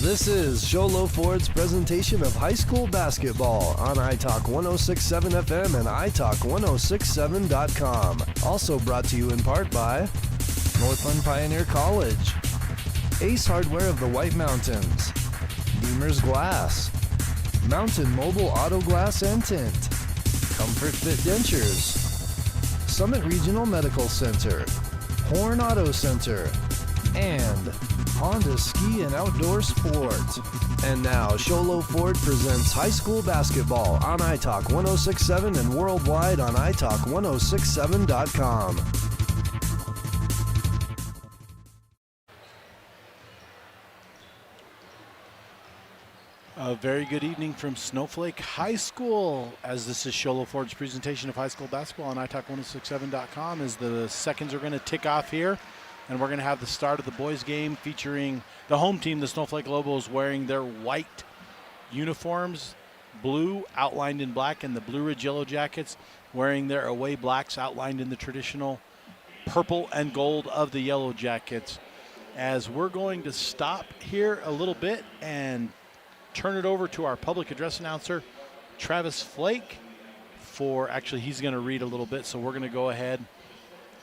This is Sholo Ford's presentation of high school basketball on iTalk 106.7 FM and iTalk1067.com. Also brought to you in part by Northland Pioneer College, Ace Hardware of the White Mountains, Beamer's Glass, Mountain Mobile Auto Glass and Tint, Comfort Fit Dentures, Summit Regional Medical Center, Horn Auto Center, and Honda Ski and Outdoor Sport. And now, Sholo Ford presents high school basketball on iTalk 106.7 and worldwide on iTalk1067.com. A very good evening from Snowflake High School, as this is Sholo Ford's presentation of high school basketball on iTalk1067.com, as the seconds are going to tick off here. And we're going to have the start of the boys' game featuring the home team, the Snowflake Lobos, wearing their white uniforms, blue outlined in black, and the Blue Ridge Yellow Jackets wearing their away blacks outlined in the traditional purple and gold of the Yellow Jackets. As we're going to stop here a little bit and turn it over to our public address announcer, Travis Flake, actually he's going to read a little bit, so we're going to go ahead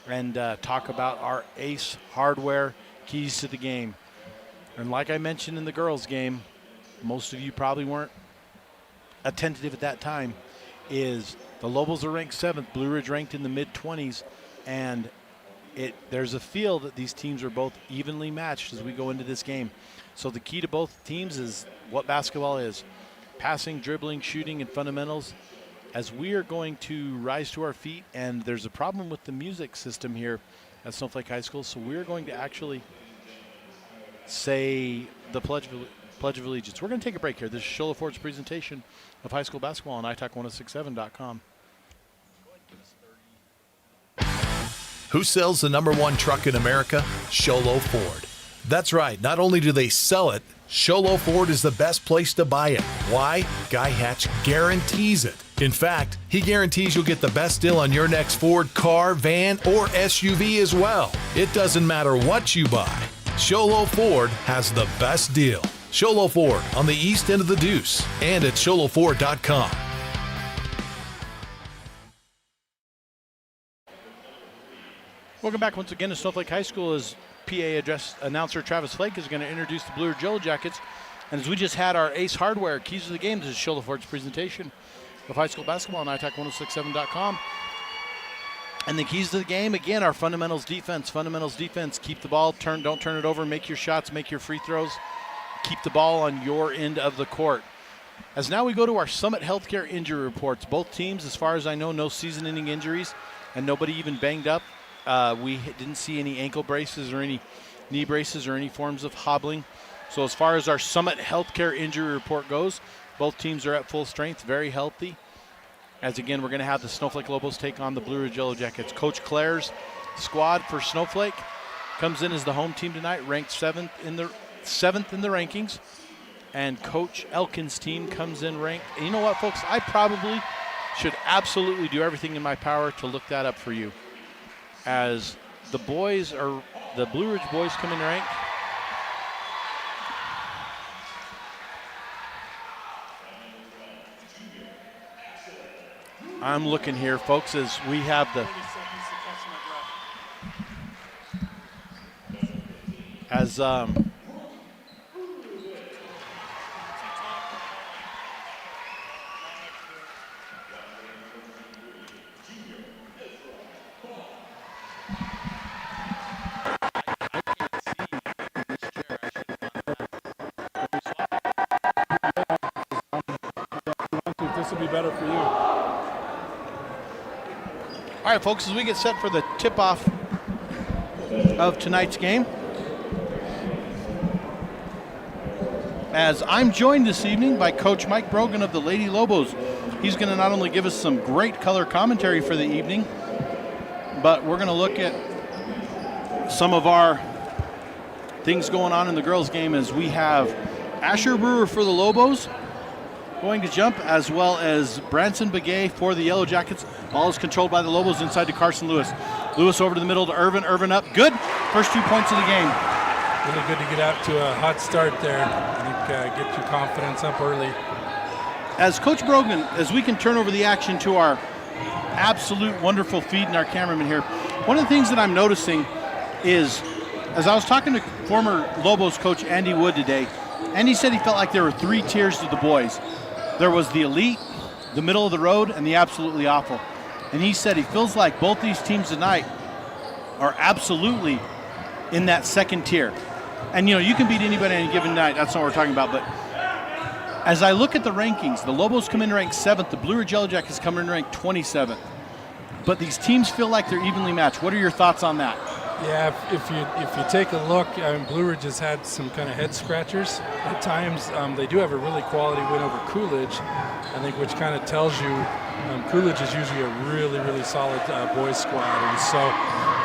and talk about our Ace Hardware keys to the game. And like I mentioned in the girls' game, most of you probably weren't attentive at that time, is the Lobos are ranked 7th, Blue Ridge ranked in the mid-20s, and there's a feel that these teams are both evenly matched as we go into this game. So the key to both teams is what basketball is: passing, dribbling, shooting, and fundamentals. As we are going to rise to our feet, and there's a problem with the music system here at Snowflake High School, so we're going to actually say the Pledge of Allegiance. We're going to take a break here. This is Sholo Ford's presentation of high school basketball on iTalk1067.com. Who sells the #1 truck in America? Sholo Ford. That's right. Not only do they sell it, Sholo Ford is the best place to buy it. Why? Guy Hatch guarantees it. In fact, he guarantees you'll get the best deal on your next Ford car, van, or SUV as well. It doesn't matter what you buy. Sholo Ford has the best deal. Sholo Ford on the east end of the Deuce and at sholoford.com. Welcome back once again to Snowflake High School, as PA address announcer Travis Flake is going to introduce the Blue Ridge Yellow Jackets. And as we just had our Ace Hardware keys to the game, this is Sholo Ford's presentation of high school basketball on iTalk1067.com. And the keys to the game, again, are fundamentals defense. Fundamentals defense, keep the ball, don't turn it over, make your shots, make your free throws, keep the ball on your end of the court. As now we go to our Summit Healthcare injury reports. Both teams, as far as I know, no season-ending injuries, and nobody even banged up. We didn't see any ankle braces or any knee braces or any forms of hobbling. So as far as our Summit Healthcare injury report goes, both teams are at full strength, very healthy. As again, we're going to have the Snowflake Lobos take on the Blue Ridge Yellow Jackets. Coach Claire's squad for Snowflake comes in as the home team tonight, ranked 7th in the rankings. And Coach Elkin's team comes in ranked. And you know what, folks? I probably should absolutely do everything in my power to look that up for you. As the Blue Ridge boys come in ranked. I'm looking here, folks, as we have this will be better for you. All right, folks, as we get set for the tip-off of tonight's game, as I'm joined this evening by Coach Mike Brogan of the Lady Lobos. He's going to not only give us some great color commentary for the evening, but we're going to look at some of our things going on in the girls' game, as we have Asher Brewer for the Lobos going to jump, as well as Branson Begay for the Yellow Jackets. Ball is controlled by the Lobos inside to Carson Lewis. Lewis over to the middle to Irvin. Irvin up. Good. First 2 points of the game. really good to get out to a hot start there. I think get your confidence up early. As Coach Brogan, as we can turn over the action to our absolute wonderful feed and our cameraman here, one of the things that I'm noticing is, as I was talking to former Lobos coach Andy Wood today, Andy said he felt like there were 3 tiers to the boys. There was the elite, the middle of the road, and the absolutely awful. And he said he feels like both these teams tonight are absolutely in that second tier. And, you can beat anybody on any given night. That's not what we're talking about. But as I look at the rankings, the Lobos come in ranked 7th. The Blue Ridge Yellow Jackets come in ranked 27th. But these teams feel like they're evenly matched. What are your thoughts on that? Yeah, if you take a look, Blue Ridge has had some kind of head scratchers at times. They do have a really quality win over Coolidge, I think, which kind of tells you Coolidge is usually a really, really solid boys squad. And so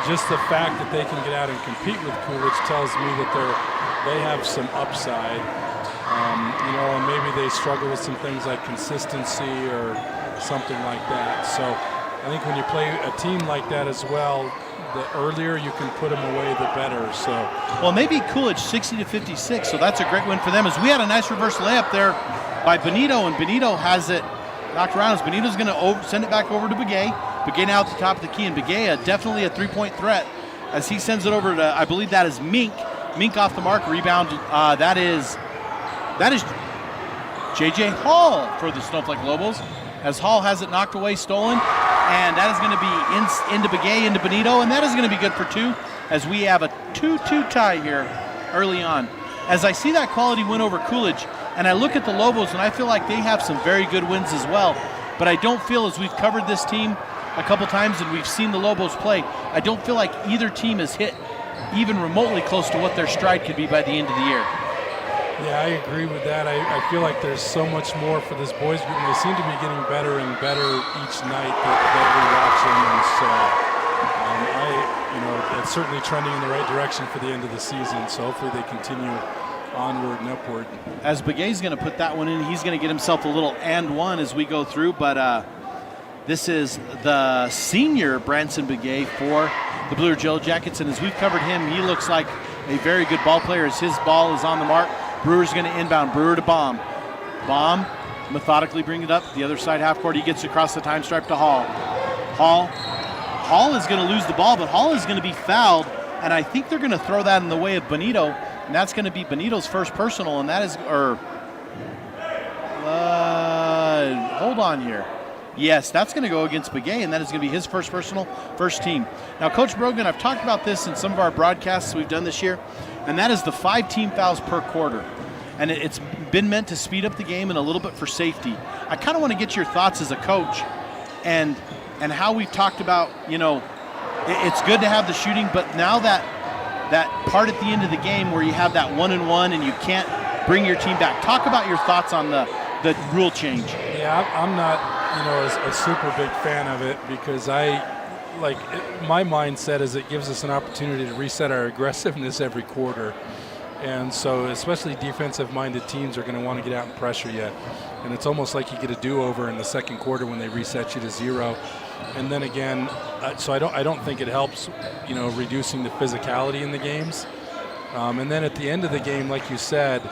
just the fact that they can get out and compete with Coolidge tells me that they have some upside. And maybe they struggle with some things like consistency or something like that. So I think when you play a team like that as well, the earlier you can put them away, the better. So, well, maybe Coolidge 60-56, so that's a great win for them. As we had a nice reverse layup there by Benito, and Benito has it knocked around. As Benito's going to send it back over to Begay. Begay now at the top of the key, and Begay definitely a 3-point threat as he sends it over to, I believe that is Mink. Mink off the mark, rebound. That is J.J. Hall for the Snowflake Lobos, as Hall has it knocked away, stolen. And that is going to be into Begay, into Benito, and that is going to be good for 2 as we have a 2-2 tie here early on. As I see that quality win over Coolidge, and I look at the Lobos, and I feel like they have some very good wins as well, but I don't feel, as we've covered this team a couple times and we've seen the Lobos play, I don't feel like either team has hit even remotely close to what their stride could be by the end of the year. Yeah, I agree with that. I feel like there's so much more for this boys group, and they seem to be getting better and better each night that we watch them. And so, it's certainly trending in the right direction for the end of the season. So hopefully they continue onward and upward. As Begay's going to put that one in, he's going to get himself a little and one as we go through. But this is the senior Branson Begay for the Blue Ridge Yellow Jackets, and as we've covered him, he looks like a very good ball player as his ball is on the mark. Brewer's going to inbound. Brewer to Baum. Baum methodically bring it up the other side half court. He gets across the time stripe to Hall. Hall is going to lose the ball, but Hall is going to be fouled, and I think they're going to throw that in the way of Benito, and that's going to be Benito's first personal, and that is, hold on here. Yes, that's going to go against Begay, and that is going to be his first personal, first team. Now, Coach Brogan, I've talked about this in some of our broadcasts we've done this year, and that is the 5 team fouls per quarter. And it's been meant to speed up the game and a little bit for safety. I kind of want to get your thoughts as a coach and how we've talked about, it's good to have the shooting, but now that part at the end of the game where you have that 1-and-1 and you can't bring your team back. Talk about your thoughts on the rule change. Yeah, I'm not, a super big fan of it because my mindset is it gives us an opportunity to reset our aggressiveness every quarter. And so especially defensive-minded teams are going to want to get out and pressure you. And it's almost like you get a do-over in the second quarter when they reset you to 0. And then again, so I don't think it helps, reducing the physicality in the games. And then at the end of the game, like you said,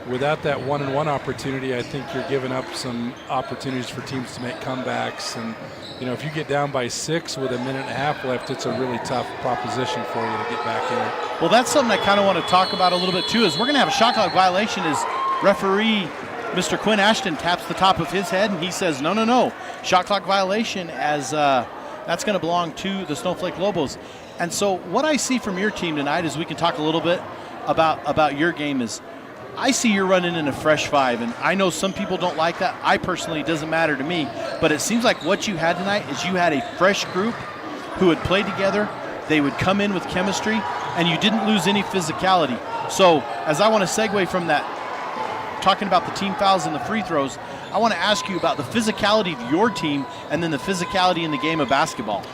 without that 1-and-1 opportunity, I think you're giving up some opportunities for teams to make comebacks. And, if you get down by 6 with a minute and a half left, it's a really tough proposition for you to get back in it. Well, that's something I kind of want to talk about a little bit, too, is we're going to have a shot clock violation as referee Mr. Quinn Ashton taps the top of his head, and he says, no, shot clock violation, as that's going to belong to the Snowflake Lobos. And so what I see from your team tonight is we can talk a little bit about your game is I see you're running in a fresh 5, and I know some people don't like that. I personally, it doesn't matter to me, but it seems like what you had tonight is you had a fresh group who had played together. They would come in with chemistry, and you didn't lose any physicality. So as I want to segue from that, talking about the team fouls and the free throws, I want to ask you about the physicality of your team and then the physicality in the game of basketball.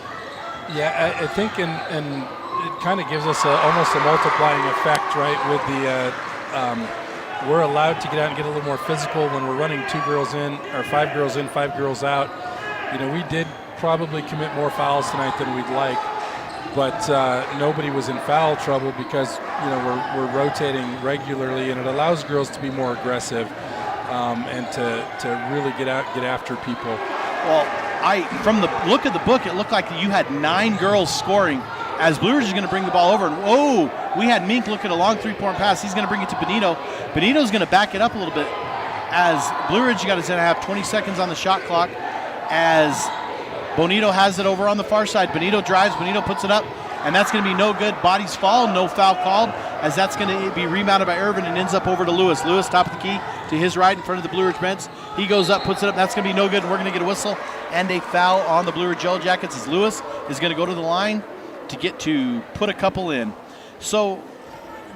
Yeah, I think and it kind of gives us almost a multiplying effect, right, with the we're allowed to get out and get a little more physical when we're running 2 girls in or 5 girls in, 5 girls out. We did probably commit more fouls tonight than we'd like. but nobody was in foul trouble because we're rotating regularly, and it allows girls to be more aggressive and to really get after people. Well, from the look of the book, it looked like you had 9 girls scoring as Blue Ridge is going to bring the ball over. And whoa, we had Mink look at a long 3-point pass. He's going to bring it to Benito. Benito's going to back it up a little bit as Blue Ridge got to have 20 seconds on the shot clock as Bonito has it over on the far side. Benito drives, Benito puts it up, and that's going to be no good. Bodies fall, no foul called, as that's going to be rebounded by Irvin and ends up over to Lewis. Lewis, top of the key, to his right in front of the Blue Ridge bench. He goes up, puts it up. That's going to be no good, and we're going to get a whistle and a foul on the Blue Ridge Yellow Jackets as Lewis is going to go to the line to put a couple in. So,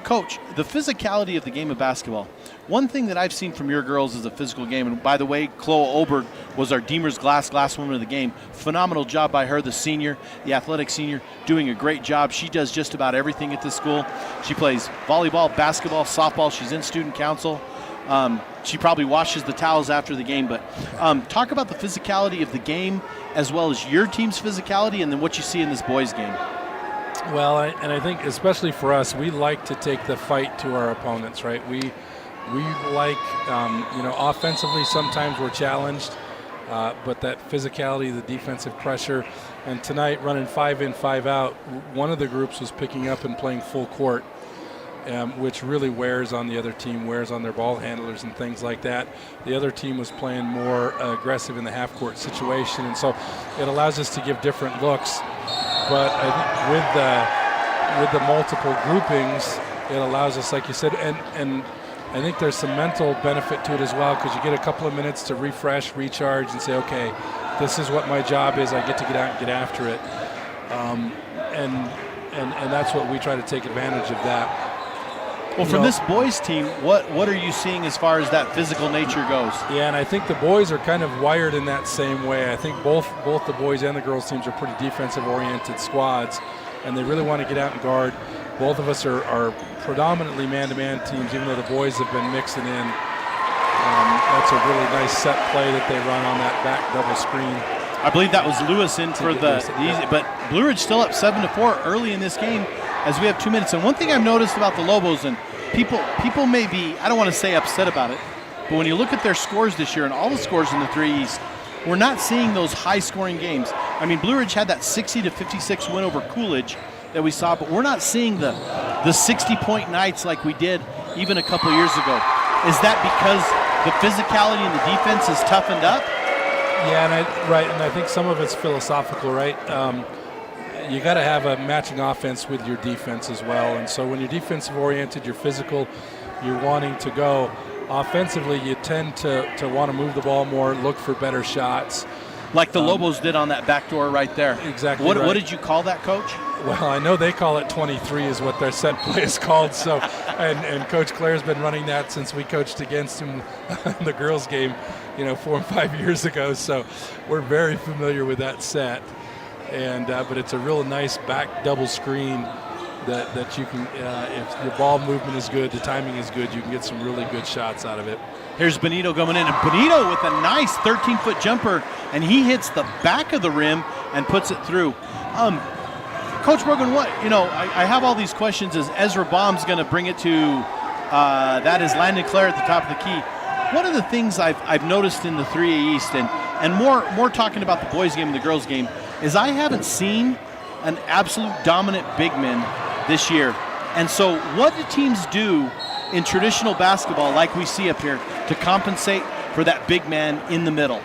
Coach, the physicality of the game of basketball. One thing that I've seen from your girls is a physical game. And by the way, Chloe Oberg was our Deemer's Glass woman of the game. Phenomenal job by her, the senior, the athletic senior, doing a great job. She does just about everything at this school. She plays volleyball, basketball, softball. She's in student council. She probably washes the towels after the game. But talk about the physicality of the game as well as your team's physicality and then what you see in this boys' game. Well, I think especially for us, we like to take the fight to our opponents, right? We like, offensively sometimes we're challenged, but that physicality, the defensive pressure, and tonight running 5 in, 5 out, one of the groups was picking up and playing full court, which really wears on the other team, wears on their ball handlers and things like that. The other team was playing more aggressive in the half-court situation, and so it allows us to give different looks. But I think with the multiple groupings, it allows us, like you said, and I think there's some mental benefit to it as well because you get a couple of minutes to refresh, recharge, and say, okay, this is what my job is. I get to get out and get after it, and that's what we try to take advantage of that. Well, from this boys team, what are you seeing as far as that physical nature goes? Yeah, and I think the boys are kind of wired in that same way. I think both the boys and the girls teams are pretty defensive-oriented squads, and they really want to get out and guard. Both of us are predominantly man-to-man teams, even though the boys have been mixing in. That's a really nice set play that they run on that back double screen. I believe that was Lewis in for the easy, but Blue Ridge still up 7-4 early in this game as we have 2 minutes. And one thing I've noticed about the Lobos, and people may be, I don't want to say upset about it, but when you look at their scores this year and all the scores in the 3 East, we're not seeing those high-scoring games. I mean, Blue Ridge had that 60-56 win over Coolidge that we saw, but we're not seeing the 60-point nights like we did even a couple years ago. Is that because the physicality and the defense is toughened up? Yeah, and I think some of it's philosophical, right? You got to have a matching offense with your defense as well. And so when you're defensive oriented, you're physical, you're wanting to go. Offensively, you tend to want to move the ball more, look for better shots. Like the Lobos did on that back door right there. Exactly. What did you call that, Coach? Well, I know they call it 23 is what their set play is called. So, and Coach Claire's been running that since we coached against him in the girls' game, 4 and 5 years ago. So we're very familiar with that set. And but it's a real nice back double screen that you can, if your ball movement is good, the timing is good, you can get some really good shots out of it. Here's Benito coming in, and Benito with a nice 13-foot jumper, and he hits the back of the rim and puts it through. Coach Brogan, I have all these questions as Ezra Baum's going to bring it to, that is Landon Clare at the top of the key. One of the things I've noticed in the 3A East, and more talking about the boys game and the girls game, is I haven't seen an absolute dominant big man this year. And so what do teams do in traditional basketball like we see up here to compensate for that big man in the middle?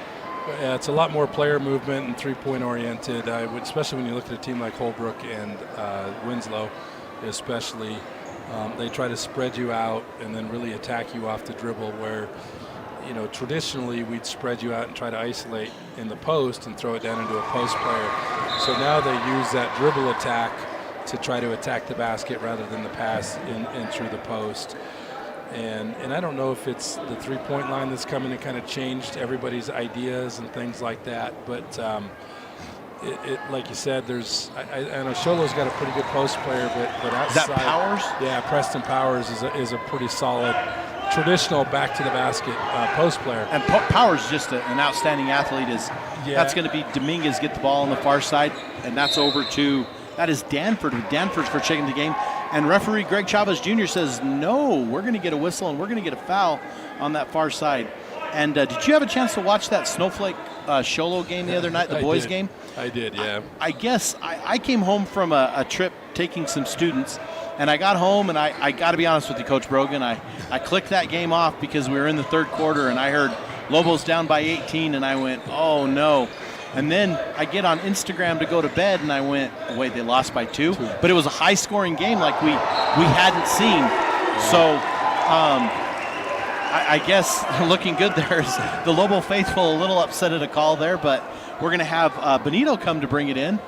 Yeah, it's a lot more player movement and three-point oriented, especially when you look at a team like Holbrook and Winslow especially. They try to spread you out and then really attack you off the dribble where, traditionally we'd spread you out and try to isolate in the post and throw it down into a post player. So now they use that dribble attack to try to attack the basket rather than the pass in through the post. And I don't know if it's the three-point line that's coming and kind of changed everybody's ideas and things like that, but it like you said, I know Sholo's got a pretty good post player, but outside. Is that Powers? Yeah, Preston Powers is a pretty solid traditional back to the basket post player. And Powers is just an outstanding athlete. That's going to be Dominguez get the ball on the far side, and that's over to That is Danford, with Danford's for checking the game. And referee Greg Chavez Jr. says, no, we're going to get a whistle and we're going to get a foul on that far side. And did you have a chance to watch that Snowflake Sholo game the other night, the boys game? I did, yeah. I guess I came home from a trip taking some students, and I got home, and I got to be honest with you, Coach Brogan, I clicked that game off because we were in the third quarter, and I heard Lobos down by 18, and I went, oh, no. And then I get on Instagram to go to bed, and I went, wait, they lost by 2? But it was a high-scoring game like we hadn't seen. So I guess looking good there is the Lobo faithful a little upset at a call there, but we're going to have Benito come to bring it in.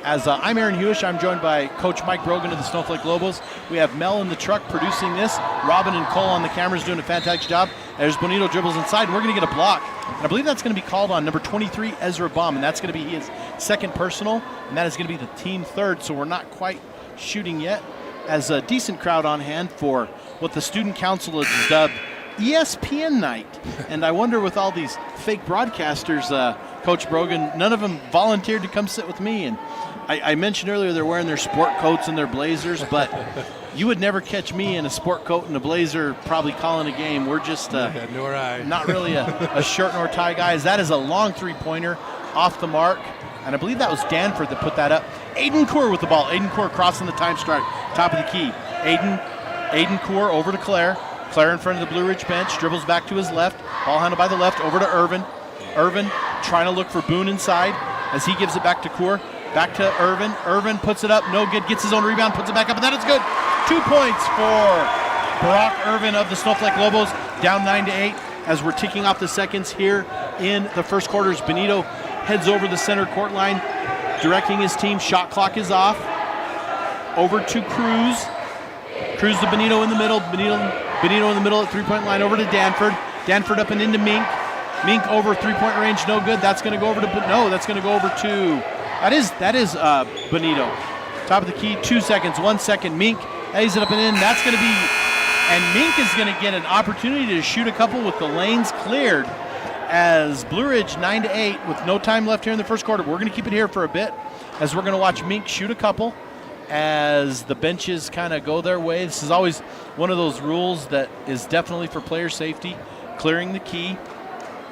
As I'm Aaron Hewish, I'm joined by Coach Mike Brogan of the Snowflake Lobos. We have Mel in the truck producing this. Robin and Cole on the cameras doing a fantastic job. There's Benito dribbles inside, and we're going to get a block. And I believe that's going to be called on number 23, Ezra Baum, and that's going to be his second personal, and that is going to be the team third, so we're not quite shooting yet. As a decent crowd on hand for what the student council has dubbed ESPN night. And I wonder, with all these fake broadcasters, Coach Brogan, none of them volunteered to come sit with me. And I mentioned earlier they're wearing their sport coats and their blazers, but you would never catch me in a sport coat and a blazer probably calling a game. We're just nor I. not really a shirt nor tie guys. That is a long three-pointer off the mark. And I believe that was Danford that put that up. Aiden Coor with the ball. Aiden Coor crossing the time strike, top of the key. Aiden Coor over to Claire. Claire in front of the Blue Ridge bench, dribbles back to his left. Ball handled by the left, over to Irvin. Irvin trying to look for Boone inside as he gives it back to Coor. Back to Irvin. Irvin puts it up, no good, gets his own rebound, puts it back up, and that is good. 2 points for Brock Irvin of the Snowflake Lobos, down 9-8 as we're ticking off the seconds here in the first quarter. As Benito heads over the center court line, directing his team. Shot clock is off. Over to Cruz. Cruz to Benito in the middle. Benito in the middle at three-point line, over to Danford. Danford up and into Mink. Mink over three-point range, no good. That's going to go over to that's going to go over to that is Benito. Top of the key, 2 seconds, 1 second. Mink lays it up and in. That's going to be, and Mink is going to get an opportunity to shoot a couple with the lanes cleared. As Blue Ridge 9-8 with no time left here in the first quarter. We're going to keep it here for a bit as we're going to watch Mink shoot a couple as the benches kind of go their way. This is always one of those rules that is definitely for player safety, clearing the key,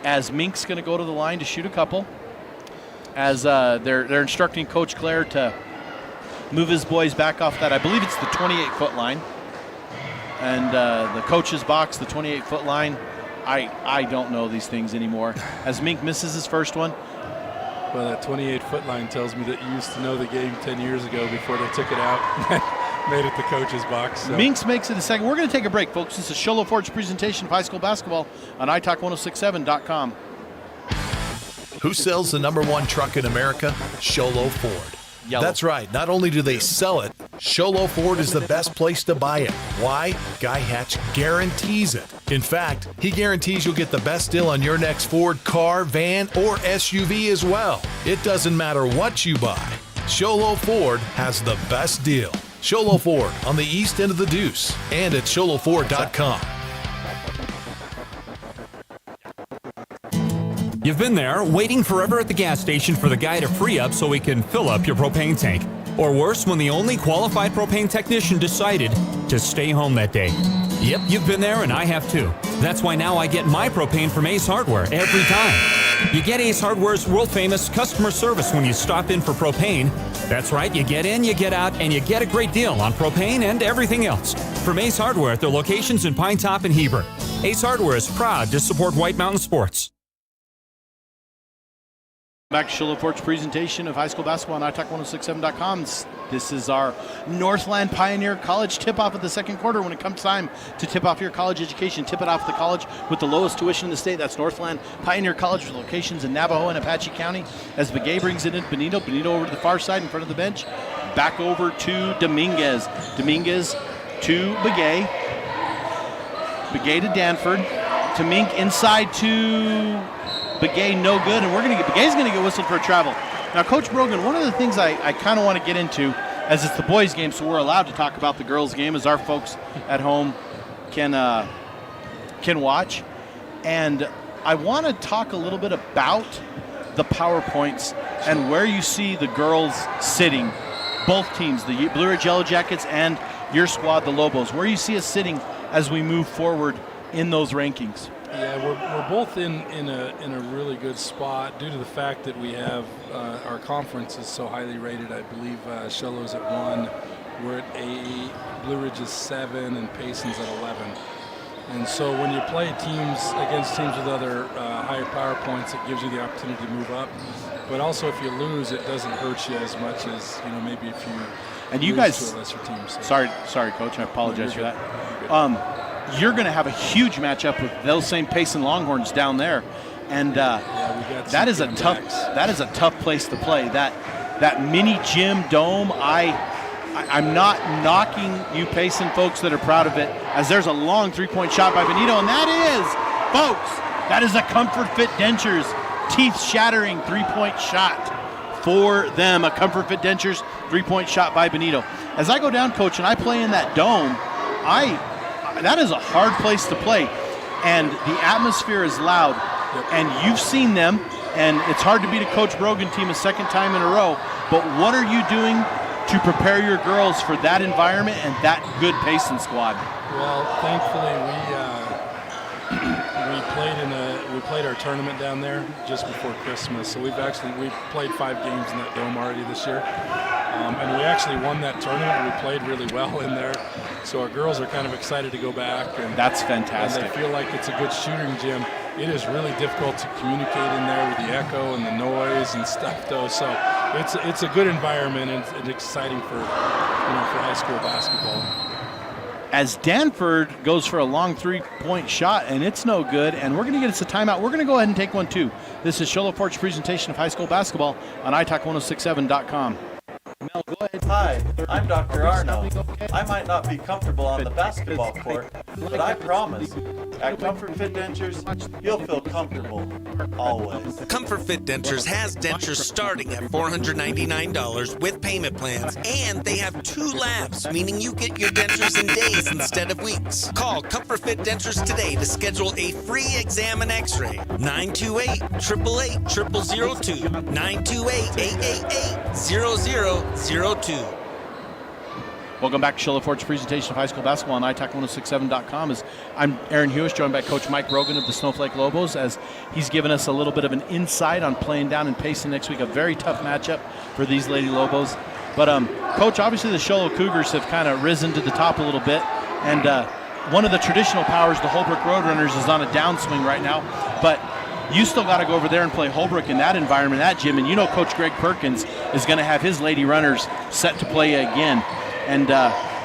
as Mink's going to go to the line to shoot a couple, as they're instructing Coach Claire to move his boys back off that. I believe it's the 28-foot line, and the coach's box, the 28-foot line. I don't know these things anymore. As Mink misses his first one. Well, that 28-foot line tells me that you used to know the game 10 years ago before they took it out and made it the coach's box. So. Minks makes it a second. We're going to take a break, folks. This is Sholo Ford's presentation of high school basketball on italk1067.com. Who sells the #1 truck in America? Sholo Ford. Yellow. That's right. Not only do they sell it, Sholo Ford is the best place to buy it. Why? Guy Hatch guarantees it. In fact, he guarantees you'll get the best deal on your next Ford car, van, or SUV as well. It doesn't matter what you buy. Sholo Ford has the best deal. Sholo Ford on the east end of the Deuce and at sholoford.com. You've been there, waiting forever at the gas station for the guy to free up so he can fill up your propane tank. Or worse, when the only qualified propane technician decided to stay home that day. Yep, you've been there and I have too. That's why now I get my propane from Ace Hardware every time. You get Ace Hardware's world-famous customer service when you stop in for propane. That's right, you get in, you get out, and you get a great deal on propane and everything else. From Ace Hardware at their locations in Pine Top and Heber. Ace Hardware is proud to support White Mountain Sports. Back to Sholo Ford's presentation of high school basketball on italk1067.com. This is our Northland Pioneer College tip-off of the second quarter. When it comes time to tip off your college education, tip it off the college with the lowest tuition in the state. That's Northland Pioneer College with locations in Navajo and Apache County. As Pregame brings it in, Benito over to the far side in front of the bench. Back over to Dominguez. Dominguez to Pregame. Pregame to Danford. To Mink inside to Pregame, no good, and Pegame's going to get whistled for a travel. Now, Coach Brogan, one of the things I kind of want to get into, as it's the boys' game, so we're allowed to talk about the girls' game, as our folks at home can watch. And I want to talk a little bit about the PowerPoints and where you see the girls sitting both teams, the Blue Ridge Yellow Jackets and your squad, the Lobos. Where you see us sitting as we move forward in those rankings? Yeah, we're both in a really good spot due to the fact that we have our conference is so highly rated. I believe Sholo's at 1, we're at 8, Blue Ridge is 7, and Payson's at 11. And so when you play teams against teams with other higher power points, it gives you the opportunity to move up. But also, if you lose, it doesn't hurt you as much as maybe if you and you lose guys to a lesser team. So. Sorry, Coach. I apologize for that. You're going to have a huge matchup with those same Payson Longhorns down there, and that is a tough place to play. That mini gym dome. I'm not knocking you Payson folks that are proud of it, as there's a long 3-point shot by Benito, and that is a Comfort Fit Dentures teeth-shattering 3-point shot for them. A Comfort Fit Dentures 3-point shot by Benito. As I go down, Coach, and I play in that dome, that is a hard place to play, and the atmosphere is loud. Yep. And you've seen them, and it's hard to beat a Coach Brogan team a second time in a row. But what are you doing to prepare your girls for that environment and that good Payson squad? Well, thankfully we played our tournament down there just before Christmas. So we've played 5 games in that dome already this year. And we actually won that tournament. We played really well in there. So our girls are kind of excited to go back. And that's fantastic. And they feel like it's a good shooting gym. It is really difficult to communicate in there with the echo and the noise and stuff, though. So it's a good environment and exciting for high school basketball. As Danford goes for a long 3-point shot, and it's no good, and we're going to get us a timeout. We're going to go ahead and take one, too. This is Sholo Ford's presentation of high school basketball on italk1067.com. Mel, go ahead. Hi, I'm Dr. Arno. I might not be comfortable on the basketball court, but I promise, at Comfort Fit Dentures, you'll feel comfortable, always. Comfort Fit Dentures has dentures starting at $499 with payment plans, and they have 2 labs, meaning you get your dentures in days instead of weeks. Call Comfort Fit Dentures today to schedule a free exam and x-ray. 928-888-0002. 928-888-0002. Welcome back to Sholo Ford's presentation of high school basketball on italk1067.com. As I'm Aaron Hewish, joined by Coach Mike Rogan of the Snowflake Lobos, as he's given us a little bit of an insight on playing down in Payson next week. A very tough matchup for these Lady Lobos. But, Coach, obviously the Sholo Cougars have kind of risen to the top a little bit. And one of the traditional powers, the Holbrook Roadrunners, is on a downswing right now. But you still got to go over there and play Holbrook in that environment, that gym. And you know Coach Greg Perkins is going to have his Lady Runners set to play again. And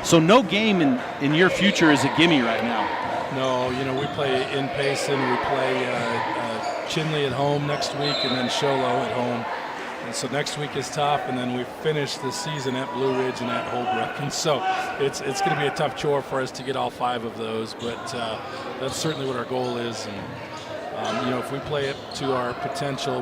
so no game in your future is a gimme right now. No, we play in Payson. We play Chinley at home next week, and then Sholo at home. And so next week is tough, and then we finish the season at Blue Ridge and at Holbrook. And so it's going to be a tough chore for us to get all 5 of those, but that's certainly what our goal is. And if we play it to our potential,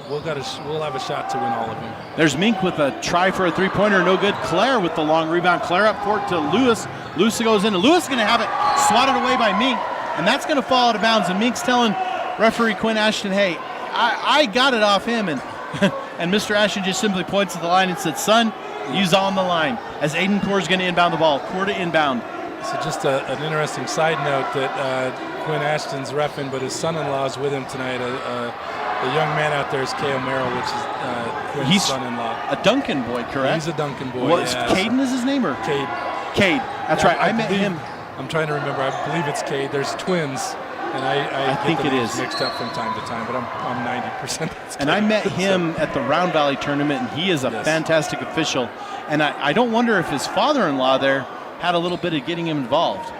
we'll have a shot to win all of them. There's Mink with a try for a 3-pointer, no good. Claire with the long rebound. Claire up court to Lewis. Lewis goes in, and Lewis is going to have it swatted away by Mink, and that's going to fall out of bounds. And Mink's telling referee Quinn Ashton, hey, I got it off him. And and Mr. Ashton just simply points at the line and said, son, use on the line, as Aiden Core is going to inbound the ball. Core to inbound. So just an interesting side note that Quinn Ashton's reffing, but his son-in-law is with him tonight. The young man out there is Kale Merrill, which is Quinn's son-in-law. A Duncan boy, correct? He's a Duncan boy. Caden is his name, or? Cade. That's right. I met him. I'm trying to remember. I believe it's Cade. There's twins. And I think it is mixed up from time to time, but I'm 90%. And I met him at the Round Valley tournament, and he is a fantastic official. And I don't wonder if his father-in-law there had a little bit of getting him involved.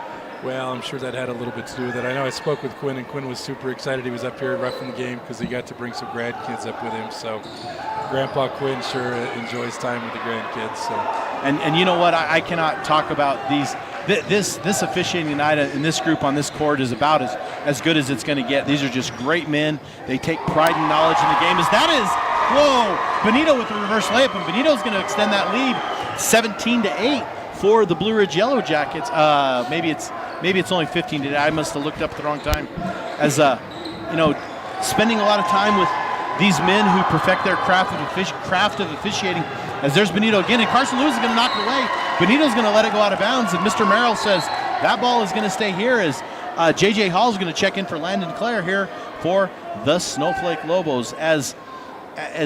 Well, I'm sure that had a little bit to do with it. I know I spoke with Quinn, and Quinn was super excited. He was up here reffing the game because he got to bring some grandkids up with him. So Grandpa Quinn sure enjoys time with the grandkids. So. And you know what? I cannot talk about these. This officiating night in this group on this court is about as good as it's going to get. These are just great men. They take pride and knowledge in the game. Benito with the reverse layup, and Benito's going to extend that lead 17-8 for the Blue Ridge Yellow Jackets. Maybe it's only 15 today. I must have looked up at the wrong time. As spending a lot of time with these men who perfect their craft of officiating. as there's Benito again, and Carson Lewis is going to knock it away. Benito's going to let it go out of bounds, and Mr. Merrill says that ball is going to stay here as J.J. Hall is going to check in for Landon Clare here for the Snowflake Lobos. As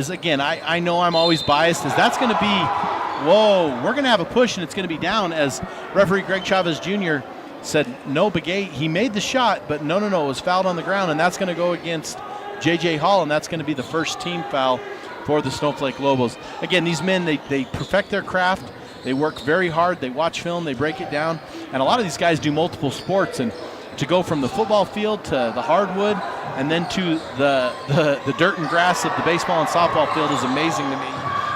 again, I know I'm always biased, as that's going to be, whoa, we're going to have a push, and it's going to be down, as referee Greg Chavez Jr. said, no, Begay, he made the shot, but no, it was fouled on the ground, and that's going to go against J.J. Hall, and that's going to be the first team foul for the Snowflake Lobos. Again, these men, they perfect their craft. They work very hard. They watch film. They break it down. And a lot of these guys do multiple sports. And to go from the football field to the hardwood and then to the dirt and grass of the baseball and softball field is amazing to me.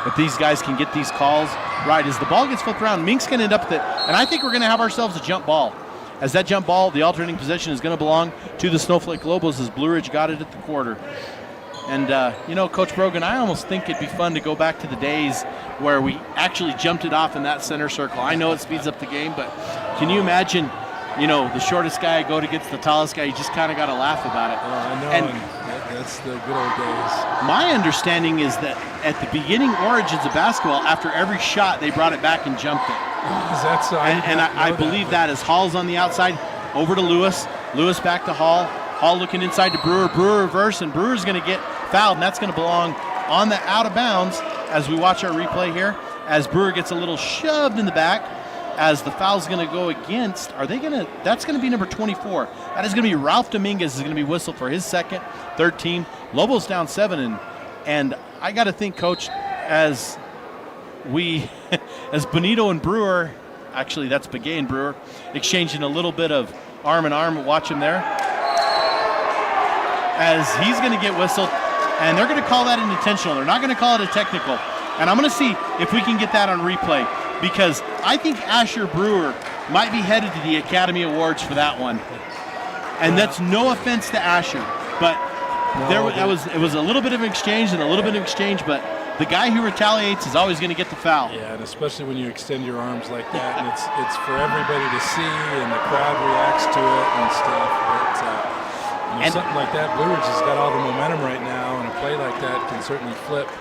If these guys can get these calls right, as the ball gets flipped around, Mink's going to end up with it. And I think we're going to have ourselves a jump ball. As that jump ball, the alternating possession is going to belong to the Snowflake Lobos, as Blue Ridge got it at the quarter. And, Coach Brogan, I almost think it'd be fun to go back to the days where we actually jumped it off in that center circle. I know it speeds up the game, but can you imagine, the shortest guy go against the tallest guy? You just kind of got to laugh about it. I know, and that's the good old days. My understanding is that at the beginning origins of basketball, after every shot, they brought it back and jumped it. I believe that as Hall's on the outside, over to Lewis. Lewis back to Hall. Hall looking inside to Brewer. Brewer reverse, and Brewer's going to get fouled, and that's going to belong on the out of bounds as we watch our replay here, as Brewer gets a little shoved in the back, as the foul's going to go against, that's going to be number 24. That is going to be Ralph Dominguez is going to be whistled for his second, third team. Lobos down 7, and I got to think, Coach, as Benito and Brewer, actually that's Begay and Brewer, exchanging a little bit of arm in arm, watch him there, as he's going to get whistled, and they're going to call that an intentional. They're not going to call it a technical. And I'm going to see if we can get that on replay, because I think Asher Brewer might be headed to the Academy Awards for that one. And that's no offense to Asher, but it was a little bit of an exchange and a little bit of exchange, but the guy who retaliates is always going to get the foul. Yeah, and especially when you extend your arms like that, and it's for everybody to see, and the crowd reacts to it and stuff. But, something like that, Blue Ridge has got all the momentum right now, and a play like that can certainly flip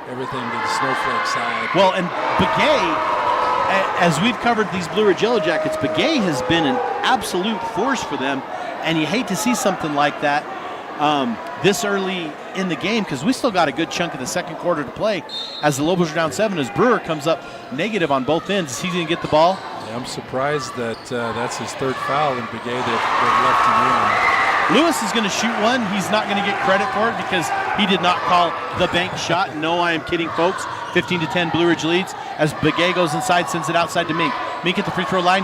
everything to the Snowflake side. Well, and Begay, as we've covered these Blue Ridge Yellow Jackets, Begay has been an absolute force for them, and you hate to see something like that this early in the game, because we still got a good chunk of the second quarter to play as the Lobos are down 7, as Brewer comes up negative on both ends. Is he going to get the ball? Yeah, I'm surprised that that's his third foul, and Begay, they've left him in. Lewis is going to shoot one. He's not going to get credit for it because he did not call the bank shot. No, I am kidding, folks. 15-10, Blue Ridge leads as Begay goes inside, sends it outside to Mink. Mink at the free throw line.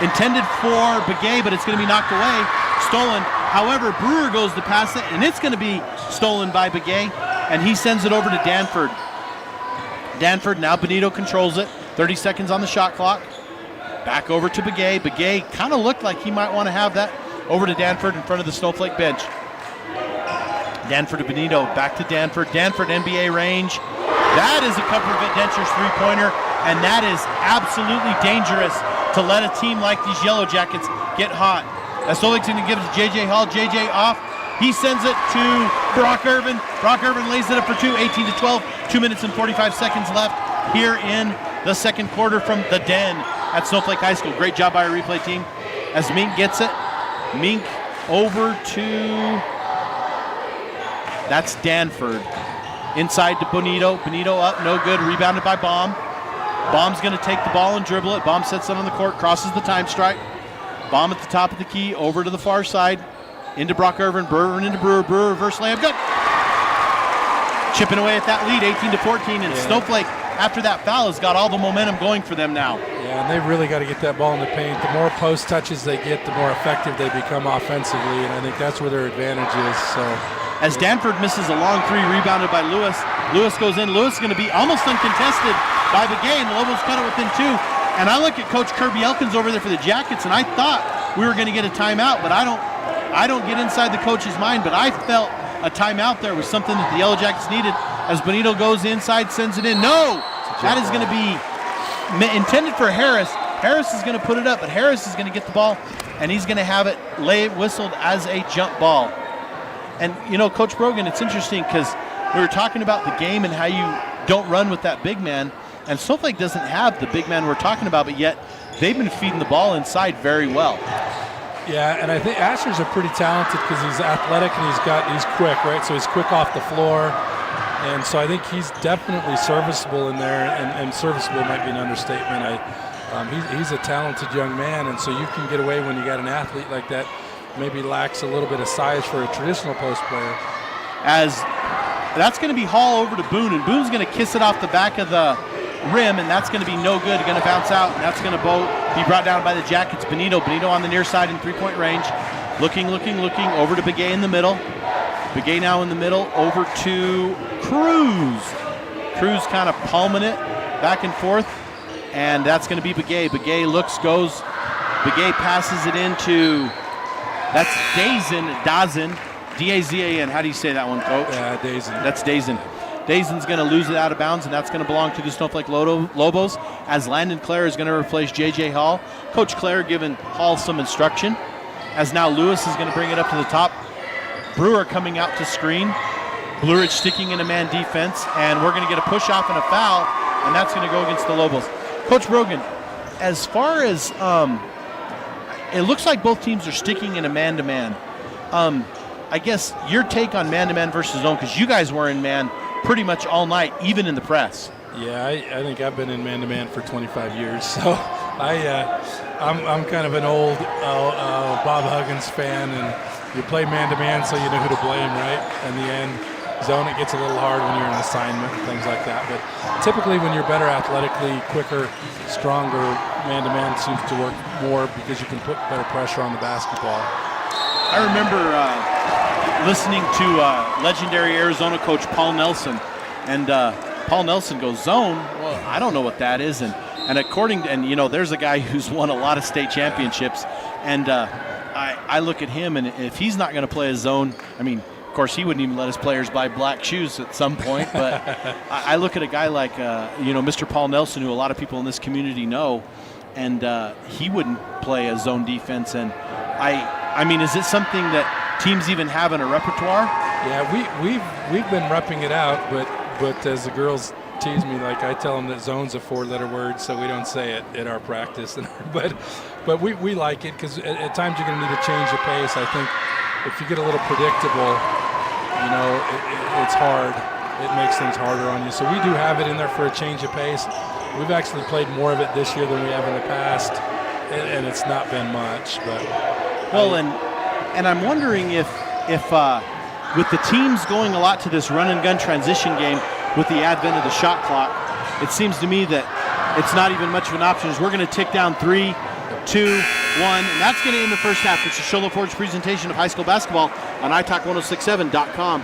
Intended for Begay, but it's going to be knocked away. Stolen. However, Brewer goes to pass it, and it's going to be stolen by Begay, and he sends it over to Danford. Danford, now Benito controls it. 30 seconds on the shot clock. Back over to Begay. Begay kind of looked like he might want to have that. Over to Danford in front of the Snowflake bench. Danford to Benito, back to Danford. Danford, NBA range. That is a Comfort Dentures three-pointer, and that is absolutely dangerous to let a team like these Yellow Jackets get hot. As Solik's going to give it to J.J. Hall. J.J. off. He sends it to Brock Irvin. Brock Irvin lays it up for 2, 18-12. 2 minutes and 45 seconds left here in the second quarter from the Den at Snowflake High School. Great job by our replay team as Mink gets it. Mink over to, that's Danford. Inside to Bonito. Bonito up, no good. Rebounded by Baum. Baum's going to take the ball and dribble it. Baum sets it on the court, crosses the time stripe. Baum at the top of the key, over to the far side. Into Brock Irvin. Irvin into Brewer. Brewer reverse layup. Good. Chipping away at that lead, 18-14. And Snowflake, after that foul, has got all the momentum going for them now. Yeah, and they've really got to get that ball in the paint. The more post touches they get, the more effective they become offensively, and I think that's where their advantage is. So, as Danford misses a long three, rebounded by Lewis. Lewis goes in. Lewis is going to be almost uncontested by Begay, and the Lobos cut it within 2. And I look at Coach Kirby Elkins over there for the Jackets, and I thought we were going to get a timeout, but I don't get inside the coach's mind, but I felt a timeout there was something that the Yellow Jackets needed. As Benito goes inside, sends it in. No! That is going to be intended for Harris. Harris is going to put it up, but Harris is going to get the ball, and he's going to have it whistled as a jump ball. And, Coach Brogan, it's interesting because we were talking about the game and how you don't run with that big man. And Snowflake doesn't have the big man we're talking about, but yet they've been feeding the ball inside very well. Yeah, and I think Asher's are pretty talented because he's athletic and he's quick, right? So he's quick off the floor. And so I think he's definitely serviceable in there, and serviceable might be an understatement. He's a talented young man, and so you can get away when you got an athlete like that, maybe lacks a little bit of size for a traditional post player. As that's going to be Hall over to Boone, and Boone's going to kiss it off the back of the rim, and that's going to be no good. Going to bounce out, and that's going to be brought down by the Jackets. Benito on the near side in three-point range. Looking, over to Begay in the middle. Begay now in the middle, over to Cruz. Cruz kind of palming it back and forth, and that's going to be Begay. Begay goes. Begay passes it into, that's Dazin, D-A-Z-A-N. How do you say that one, Coach? Yeah, Dazin. That's Dazin. Dazin's going to lose it out of bounds, and that's going to belong to the Snowflake Lobos, as Landon Clare is going to replace J.J. Hall. Coach Clare giving Hall some instruction, as now Lewis is going to bring it up to the top. Brewer coming out to screen. Blue Ridge sticking in a man defense, and we're going to get a push-off and a foul, and that's going to go against the Lobos. Coach Brogan, as far as it looks like both teams are sticking in a man-to-man. I guess your take on man-to-man versus zone, because you guys were in man pretty much all night, even in the press. Yeah, I think I've been in man-to-man for 25 years, so I'm kind of an old Bob Huggins fan, and you play man-to-man so you know who to blame, right? In the end, zone, it gets a little hard when you're in assignment and things like that, but typically when you're better athletically, quicker, stronger, man-to-man seems to work more because you can put better pressure on the basketball. I remember listening to legendary Arizona coach Paul Nelson, and Paul Nelson goes, zone? Well, I don't know what that is. And according to, and you know, there's a guy who's won a lot of state championships, and I look at him, and if he's not going to play a zone, I mean, of course, he wouldn't even let his players buy black shoes at some point, but I look at a guy like, Mr. Paul Nelson, who a lot of people in this community know, and he wouldn't play a zone defense. And I mean, is it something that teams even have in a repertoire? Yeah, we've been repping it out, but as the girls tease me, like I tell them that zone's a four-letter word, so we don't say it in our practice. But we like it because at times you're going to need to change the pace. I think if you get a little predictable, it's hard. It makes things harder on you. So we do have it in there for a change of pace. We've actually played more of it this year than we have in the past, and it's not been much. But and I'm wondering if with the teams going a lot to this run and gun transition game with the advent of the shot clock, it seems to me that it's not even much of an option. We're going to tick down 3, 2, 1, and that's going to end the first half. It's a Sholo Ford's presentation of high school basketball on italk1067.com.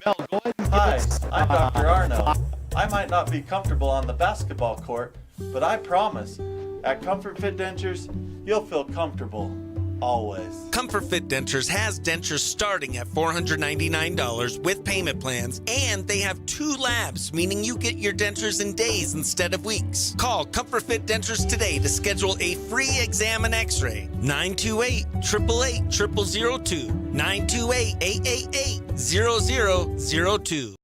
Mel, go ahead and Hi, I'm Dr. Arno. I might not be comfortable on the basketball court, but I promise, at Comfort Fit Dentures, you'll feel comfortable always. Comfort Fit Dentures has dentures starting at $499 with payment plans, and they have 2 labs, meaning you get your dentures in days instead of weeks. Call Comfort Fit Dentures today to schedule a free exam and x-ray. 928-888-0002. 928-888-0002.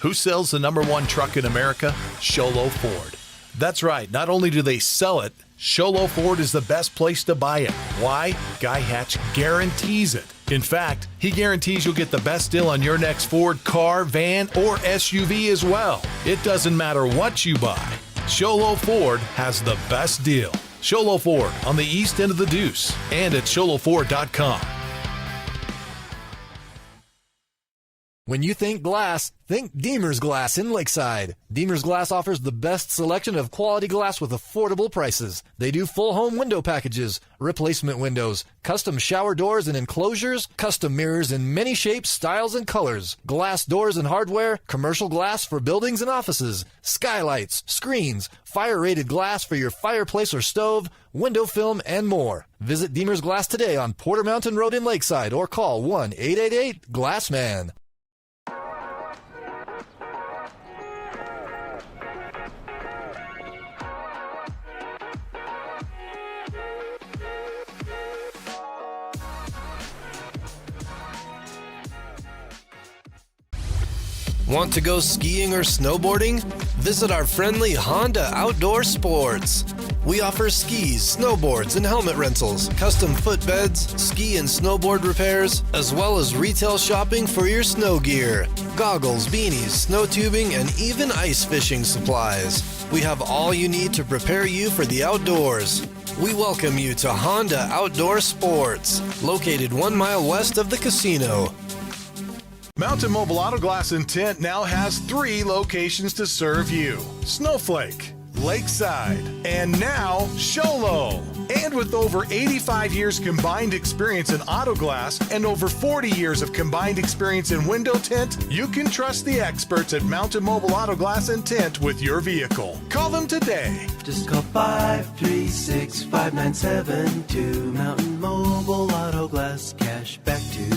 Who sells the #1 truck in America? Sholo Ford. That's right. Not only do they sell it, Sholo Ford is the best place to buy it. Why? Guy Hatch guarantees it. In fact, he guarantees you'll get the best deal on your next Ford car, van, or SUV as well. It doesn't matter what you buy. Sholo Ford has the best deal. Sholo Ford on the east end of the Deuce and at sholoford.com. When you think glass, think Deemer's Glass in Lakeside. Deemer's Glass offers the best selection of quality glass with affordable prices. They do full home window packages, replacement windows, custom shower doors and enclosures, custom mirrors in many shapes, styles, and colors, glass doors and hardware, commercial glass for buildings and offices, skylights, screens, fire-rated glass for your fireplace or stove, window film, and more. Visit Deemer's Glass today on Porter Mountain Road in Lakeside or call 1-888-GLASSMAN. Want to go skiing or snowboarding? Visit our friendly Honda Outdoor Sports. We offer skis, snowboards, and helmet rentals, custom footbeds, ski and snowboard repairs, as well as retail shopping for your snow gear, goggles, beanies, snow tubing, and even ice fishing supplies. We have all you need to prepare you for the outdoors. We welcome you to Honda Outdoor Sports, located 1 mile west of the casino. Mountain Mobile Auto Glass and Tint now has 3 locations to serve you: Snowflake, Lakeside, and now Show Low. And with over 85 years combined experience in auto glass and over 40 years of combined experience in window tint, you can trust the experts at Mountain Mobile Auto Glass and Tint with your vehicle. Call them today. Just call 536-5972. Mountain Mobile Auto Glass, cash back to you.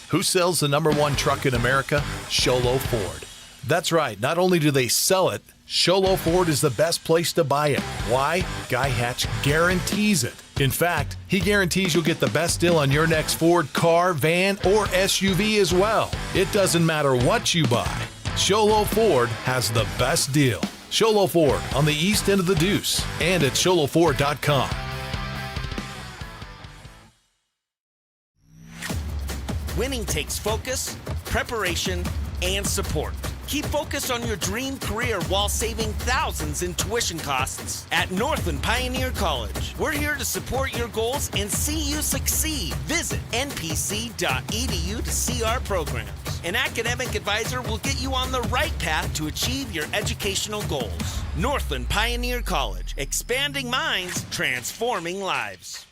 Who sells the #1 truck in America? Show Low Ford. That's right, not only do they sell it, Show Low Ford is the best place to buy it. Why? Guy Hatch guarantees it. In fact, he guarantees you'll get the best deal on your next Ford car, van, or SUV as well. It doesn't matter what you buy. Show Low Ford has the best deal. Show Low Ford on the east end of the Deuce and at showlowford.com. Winning takes focus, preparation, and support. Keep focused on your dream career while saving thousands in tuition costs at Northland Pioneer College. We're here to support your goals and see you succeed. Visit npc.edu to see our programs. An academic advisor will get you on the right path to achieve your educational goals. Northland Pioneer College, expanding minds, transforming lives.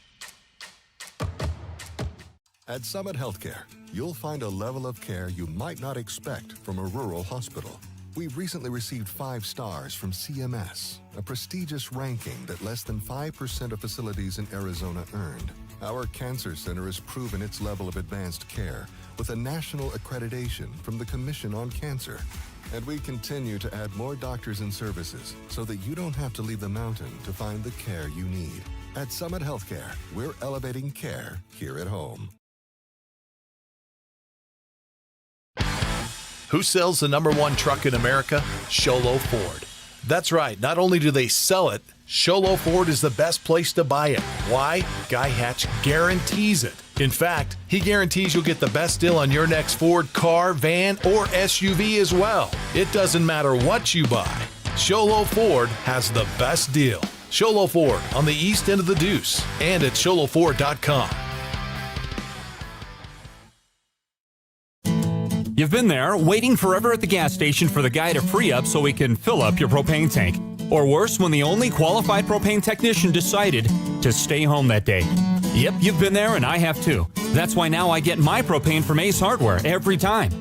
At Summit Healthcare, you'll find a level of care you might not expect from a rural hospital. We've recently received 5 stars from CMS, a prestigious ranking that less than 5% of facilities in Arizona earned. Our cancer center has proven its level of advanced care with a national accreditation from the Commission on Cancer. And we continue to add more doctors and services so that you don't have to leave the mountain to find the care you need. At Summit Healthcare, we're elevating care here at home. Who sells the #1 truck in America? Show Low Ford. That's right, not only do they sell it, Show Low Ford is the best place to buy it. Why? Guy Hatch guarantees it. In fact, he guarantees you'll get the best deal on your next Ford car, van, or SUV as well. It doesn't matter what you buy. Show Low Ford has the best deal. Show Low Ford on the east end of the Deuce and at showlowford.com. You've been there, waiting forever at the gas station for the guy to free up so he can fill up your propane tank. Or worse, when the only qualified propane technician decided to stay home that day. Yep, you've been there and I have too. That's why now I get my propane from Ace Hardware every time.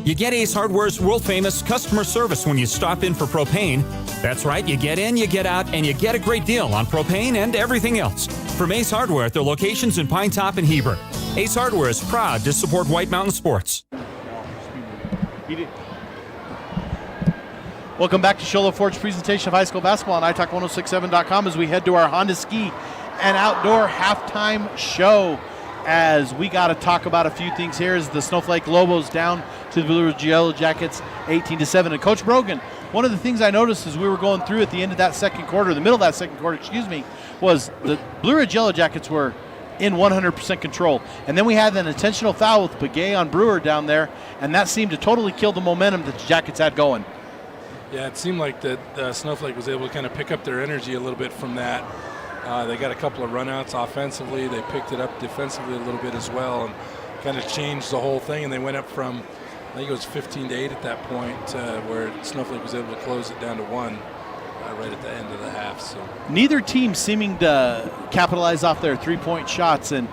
You get Ace Hardware's world-famous customer service when you stop in for propane. That's right, you get in, you get out, and you get a great deal on propane and everything else. From Ace Hardware at their locations in Pine Top and Heber. Ace Hardware is proud to support White Mountain Sports. Welcome back to Show Low Ford's presentation of high school basketball on italk1067.com as we head to our Honda Ski and Outdoor halftime show. As we got to talk about a few things here as the Snowflake Lobos down to the Blue Ridge Yellow Jackets 18-7. And Coach Brogan, one of the things I noticed as we were going through at the end of that second quarter, the middle of that second quarter, was the Blue Ridge Yellow Jackets were in 100% control. And then we had an intentional foul with Pregame on Brewer down there, and that seemed to totally kill the momentum that the Jackets had going. Yeah, it seemed like that Snowflake was able to kind of pick up their energy a little bit from that. They got a couple of runouts offensively. They picked it up defensively a little bit as well and kind of changed the whole thing. And they went up from, I think it was 15-8 at that point, where Snowflake was able to close it down to 1 right at the end of the half. So neither team seeming to capitalize off their three-point shots. And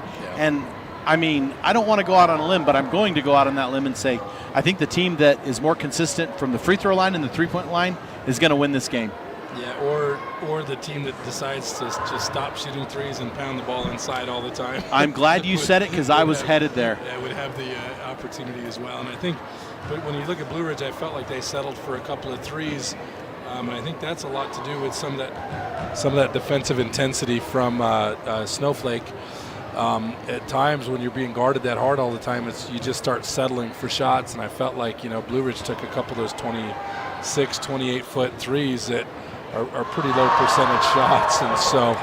I mean, I don't want to go out on a limb, but I'm going to go out on that limb and say I think the team that is more consistent from the free throw line and the three-point line is going to win this game. Yeah, or the team that decides to just stop shooting threes and pound the ball inside all the time. I'm glad you said it because I was headed there. Yeah, would have the opportunity as well. And I think, but when you look at Blue Ridge, I felt like they settled for a couple of threes. And I think that's a lot to do with some of that defensive intensity from Snowflake. At times when you're being guarded that hard all the time, you just start settling for shots. And I felt like, Blue Ridge took a couple of those 26, 28-foot threes that are pretty low percentage shots. And so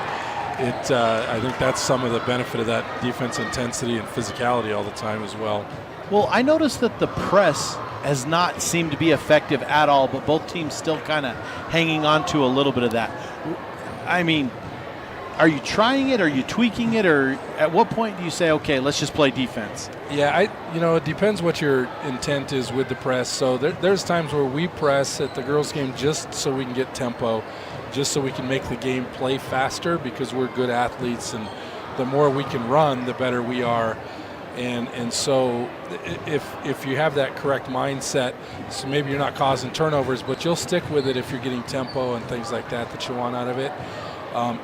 I think that's some of the benefit of that defense intensity and physicality all the time as well. Well, I noticed that the press has not seemed to be effective at all, but both teams still kind of hanging on to a little bit of that. I mean, are you trying it? Are you tweaking it? Or at what point do you say, okay, let's just play defense? Yeah, it depends what your intent is with the press. So there's times where we press at the girls' game just so we can get tempo, just so we can make the game play faster because we're good athletes, and the more we can run, the better we are. And so if you have that correct mindset, so maybe you're not causing turnovers, but you'll stick with it if you're getting tempo and things like that you want out of it,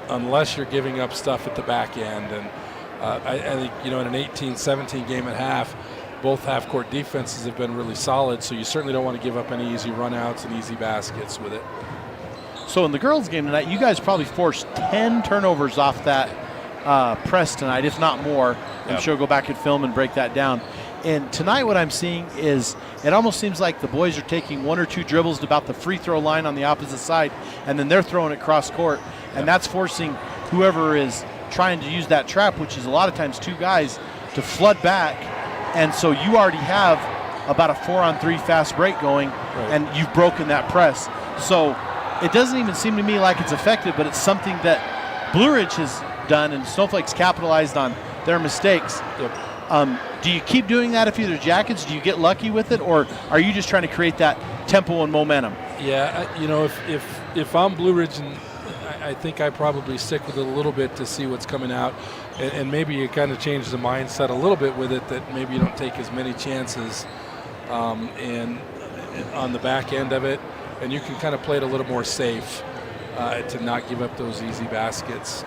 unless you're giving up stuff at the back end. And I think, in an 18-17 game at half, both half-court defenses have been really solid, so you certainly don't want to give up any easy runouts and easy baskets with it. So in the girls' game tonight, you guys probably forced 10 turnovers off that press tonight, if not more. I'm sure we'll go back and film and break that down. And tonight what I'm seeing is it almost seems like the boys are taking one or two dribbles to about the free throw line on the opposite side, and then they're throwing it cross court, and that's forcing whoever is trying to use that trap, which is a lot of times two guys, to flood back. And so you already have about a 4-on-3 fast break going, and you've broken that press. So it doesn't even seem to me like it's effective, but it's something that Blue Ridge has done, and Snowflake's capitalized on their mistakes. Do you keep doing that if you're the Jackets? Do you get lucky with it, or are you just trying to create that tempo and momentum? Yeah, if I'm Blue Ridge, and I think I probably stick with it a little bit to see what's coming out, and maybe you kind of change the mindset a little bit with it, that maybe you don't take as many chances and on the back end of it, and you can kind of play it a little more safe to not give up those easy baskets.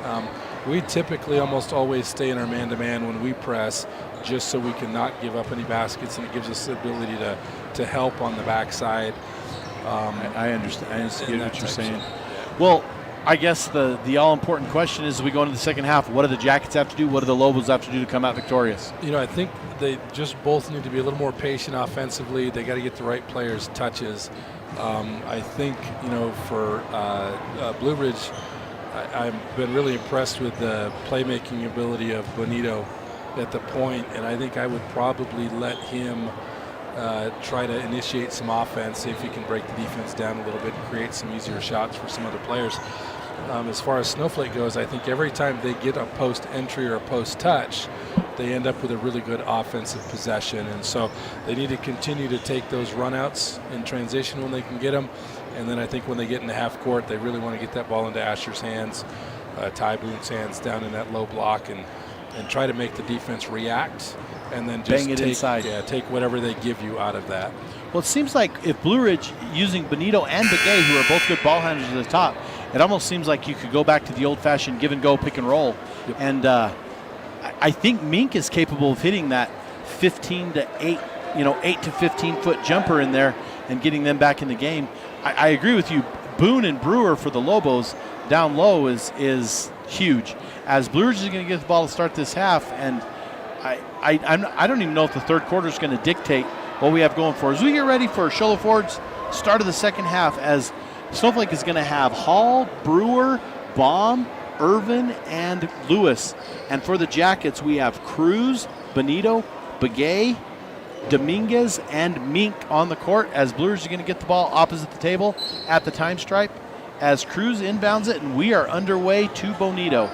We typically almost always stay in our man-to-man when we press, just so we can not give up any baskets, and it gives us the ability to help on the backside. I understand. I understand what you're saying. Well, I guess the all-important question is, as we go into the second half, what do the Jackets have to do? What do the Lobos have to do to come out victorious? I think they just both need to be a little more patient offensively. They got to get the right players' touches. I think, for Blue Ridge, I've been really impressed with the playmaking ability of Bonito at the point, and I think I would probably let him try to initiate some offense, see if he can break the defense down a little bit and create some easier shots for some other players. As far as Snowflake goes, I think every time they get a post entry or a post touch, they end up with a really good offensive possession, and so they need to continue to take those runouts in transition when they can get them. And then I think when they get into half court, they really want to get that ball into Asher's hands, Ty Boone's hands down in that low block, and try to make the defense react, and then just bang it inside. Yeah, take whatever they give you out of that. Well, it seems like if Blue Ridge, using Bonito and Begay, who are both good ball handlers at the top, it almost seems like you could go back to the old-fashioned give-and-go, pick-and-roll. Yep. And I think Mink is capable of hitting that 15 to 8, 8 to 15-foot jumper in there and getting them back in the game. I agree with you. Boone and Brewer for the Lobos down low is huge. As Blue Ridge is going to get the ball to start this half, and I don't even know if the third quarter is going to dictate what we have going for. As we get ready for Shola Ford's start of the second half, as Snowflake is going to have Hall, Brewer, Baum, Irvin, and Lewis. And for the Jackets, we have Cruz, Bonito, Begay, Dominguez, and Mink on the court, as Blue Ridge is going to get the ball opposite the table at the time stripe, as Cruz inbounds it, and we are underway to Bonito.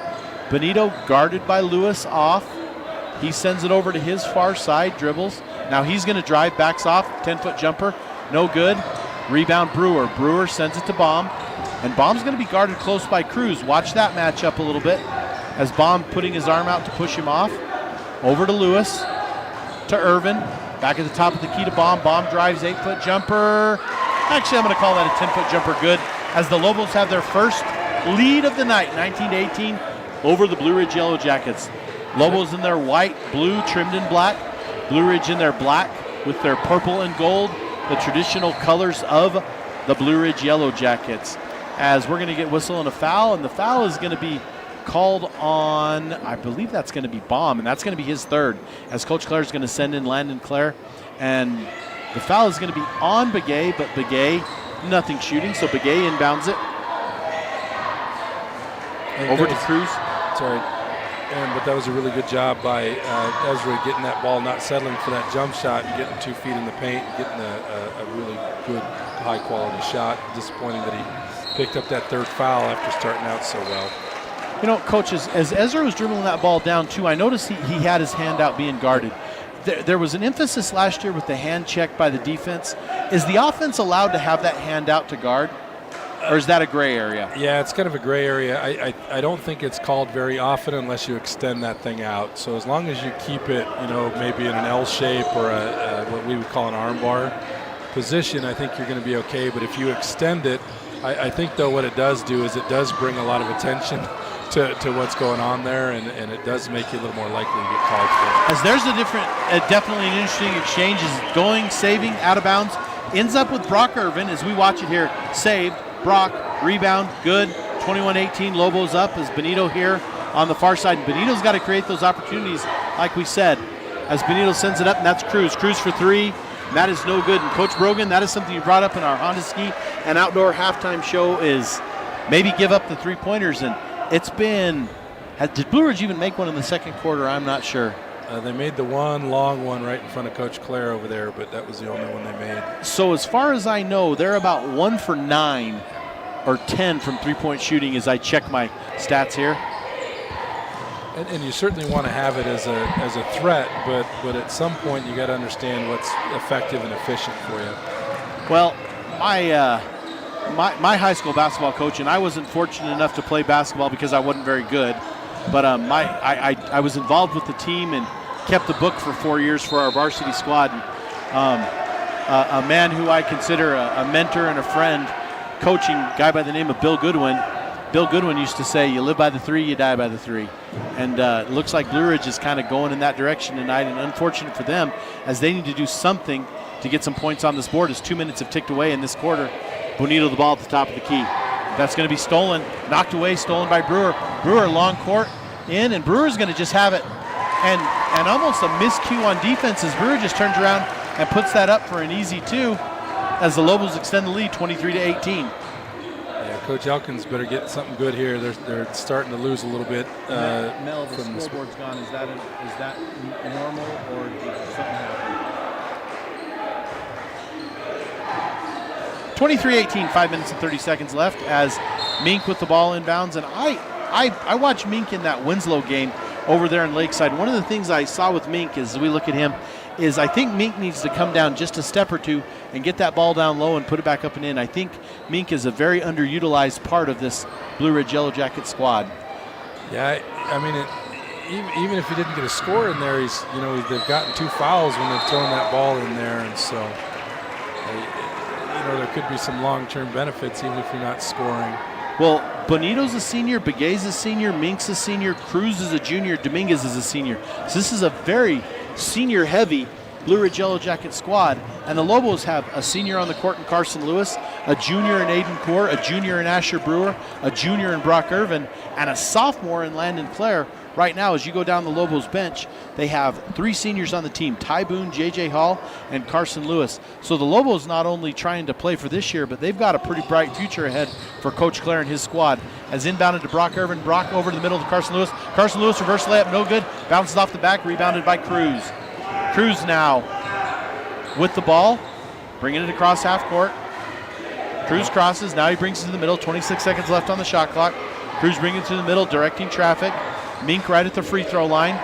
Bonito guarded by Lewis off. He sends it over to his far side, dribbles. Now he's going to drive, backs off, 10-foot jumper, no good. Rebound Brewer. Brewer sends it to Baum, and Baum's going to be guarded close by Cruz. Watch that matchup a little bit, as Baum putting his arm out to push him off. Over to Lewis, to Irvin. Back at the top of the key to Baum. Baum drives, 8-foot jumper. Actually, I'm going to call that a 10-foot jumper good, as the Lobos have their first lead of the night, 19-18, over the Blue Ridge Yellow Jackets. Lobos in their white, blue, trimmed in black. Blue Ridge in their black with their purple and gold, the traditional colors of the Blue Ridge Yellow Jackets. As we're going to get whistle and a foul, and the foul is going to be called on, I believe that's going to be Baum, and that's going to be his third, as Coach Clare is going to send in Landon Clare. And the foul is going to be on Begay, but Begay, nothing shooting, so Begay inbounds it. Over to Cruz. Sorry. But that was a really good job by Ezra getting that ball, not settling for that jump shot, and getting 2 feet in the paint, getting a really good, high-quality shot. Disappointing that he picked up that third foul after starting out so well. You know, Coach, as Ezra was dribbling that ball down, too, I noticed he had his hand out being guarded. There was an emphasis last year with the hand check by the defense. Is the offense allowed to have that hand out to guard? Or is that a gray area? Yeah, it's kind of a gray area. I don't think it's called very often unless you extend that thing out. So as long as you keep it, maybe in an L shape or what we would call an arm bar position, I think you're going to be okay. But if you extend it, I think, though, what it does do is it does bring a lot of attention to what's going on there, and it does make you a little more likely to get called for. As there's definitely an interesting exchange. Is going, saving, out of bounds. Ends up with Brock Irvin as we watch it here. Saved. Brock, rebound, good. 21-18, Lobos up as Benito here on the far side. Benito's got to create those opportunities, like we said, as Benito sends it up, and that's Cruz. Cruz for 3, and that is no good. And Coach Brogan, that is something you brought up in our Honda Ski and Outdoor halftime show, is maybe give up the 3-pointers. And it's been, did Blue Ridge even make one in the second quarter? I'm not sure. They made the one long one right in front of Coach Clare over there, but that was the only one they made. So as far as I know, they're about 1 for 9 or 10 from 3-point shooting as I check my stats here. And you certainly want to have it as a threat, but at some point you got to understand what's effective and efficient for you. Well, my high school basketball coach, and I wasn't fortunate enough to play basketball because I wasn't very good, but I was involved with the team and kept the book for 4 years for our varsity squad. A man who I consider a mentor and a friend, coaching, guy by the name of Bill Goodwin. Bill Goodwin used to say, you live by the 3, you die by the 3. And it looks like Blue Ridge is kind of going in that direction tonight, and unfortunate for them as they need to do something to get some points on this board as 2 minutes have ticked away in this quarter. Bonito the ball at the top of the key. That's going to be stolen, knocked away, stolen by Brewer. Brewer long court in, and Brewer's going to just have it. And almost a miscue on defense as Brewer just turns around and puts that up for an easy 2 as the Lobos extend the lead 23-18. Yeah, Coach Elkins better get something good here. They're starting to lose a little bit. Mel, the scoreboard's gone. Is that normal, or did something happen? 23-18, 5 minutes and 30 seconds left as Mink with the ball inbounds. And I watched Mink in that Winslow game over there in Lakeside. One of the things I saw with Mink as we look at him is I think Mink needs to come down just a step or two and get that ball down low and put it back up and in. I think Mink is a very underutilized part of this Blue Ridge Yellow Jacket squad. Yeah, I mean, even if he didn't get a score in there, they've gotten 2 fouls when they've thrown that ball in there, and so there could be some long-term benefits even if you're not scoring. Well, Bonito's a senior, Begay's a senior, Mink's a senior, Cruz is a junior, Dominguez is a senior. So this is a very senior-heavy Blue Ridge Yellow Jacket squad, and the Lobos have a senior on the court in Carson Lewis, a junior in Aiden Kaur, a junior in Asher Brewer, a junior in Brock Irvin, and a sophomore in Landon Clare. Right now, as you go down the Lobos bench, they have 3 seniors on the team, Ty Boone, J.J. Hall, and Carson Lewis. So the Lobos not only trying to play for this year, but they've got a pretty bright future ahead for Coach Clare and his squad. As inbounded to Brock Irvin, Brock over to the middle to Carson Lewis. Carson Lewis, reverse layup, no good. Bounces off the back, rebounded by Cruz. Cruz now with the ball, bringing it across half court. Cruz crosses, now he brings it to the middle, 26 seconds left on the shot clock. Cruz bringing it to the middle, directing traffic. Mink right at the free throw line.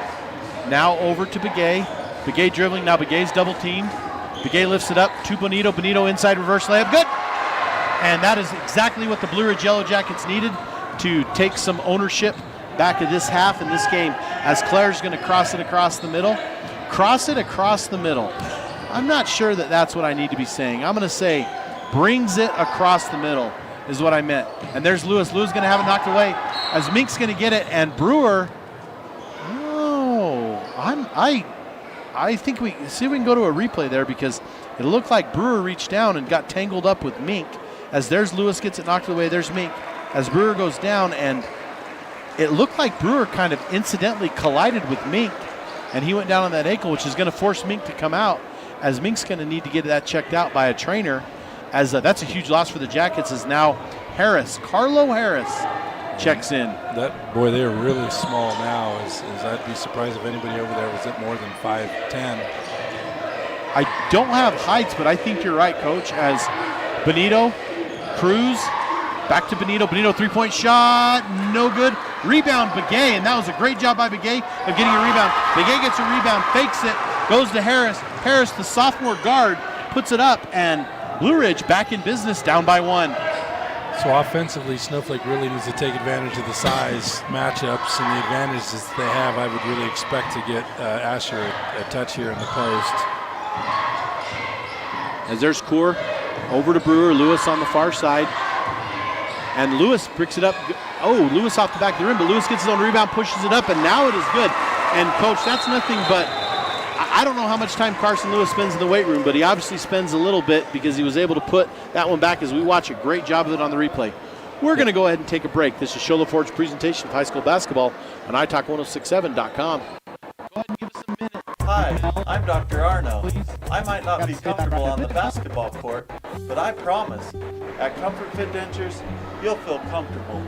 Now over to Begay. Begay dribbling, now Begay's double teamed. Begay lifts it up to Bonito. Bonito inside reverse layup, good! And that is exactly what the Blue Ridge Yellow Jackets needed to take some ownership back of this half in this game, as Claire's going to cross it across the middle. Cross it across the middle. I'm not sure that that's what I need to be saying. I'm going to say brings it across the middle is what I meant. And there's Lewis. Lewis going to have it knocked away as Mink's going to get it, and Brewer, I think we see if we can go to a replay there, because it looked like Brewer reached down and got tangled up with Mink. As there's Lewis gets it knocked away, there's Mink. As Brewer goes down, and it looked like Brewer kind of incidentally collided with Mink, and he went down on that ankle, which is going to force Mink to come out, as Mink's going to need to get that checked out by a trainer, as that's a huge loss for the Jackets, as now Carlo Harris checks in. Boy, they're really small now. As I'd be surprised if anybody over there was at more than 5'10". I don't have heights, but I think you're right, Coach, as Benito, Cruz, back to Benito. Benito, three-point shot, no good. Rebound, Pregame, and that was a great job by Pregame of getting a rebound. Pregame gets a rebound, fakes it, goes to Harris. Harris, the sophomore guard, puts it up, and Blue Ridge back in business, down by 1. So offensively, Snowflake really needs to take advantage of the size matchups and the advantages they have. I would really expect to get Asher a touch here in the post. As there's Coor over to Brewer, Lewis on the far side. And Lewis picks it up. Oh, Lewis off the back of the rim, but Lewis gets his own rebound, pushes it up, and now it is good. And, Coach, that's nothing but, I don't know how much time Carson Lewis spends in the weight room, but he obviously spends a little bit because he was able to put that one back as we watch a great job of it on the replay. We're going to go ahead and take a break. This is Shola Ford's presentation of high school basketball on italk1067.com. Go ahead and give us a minute. Hi, I'm Dr. Arno. I might not be comfortable on the basketball court, but I promise, at Comfort Fit Dentures, you'll feel comfortable,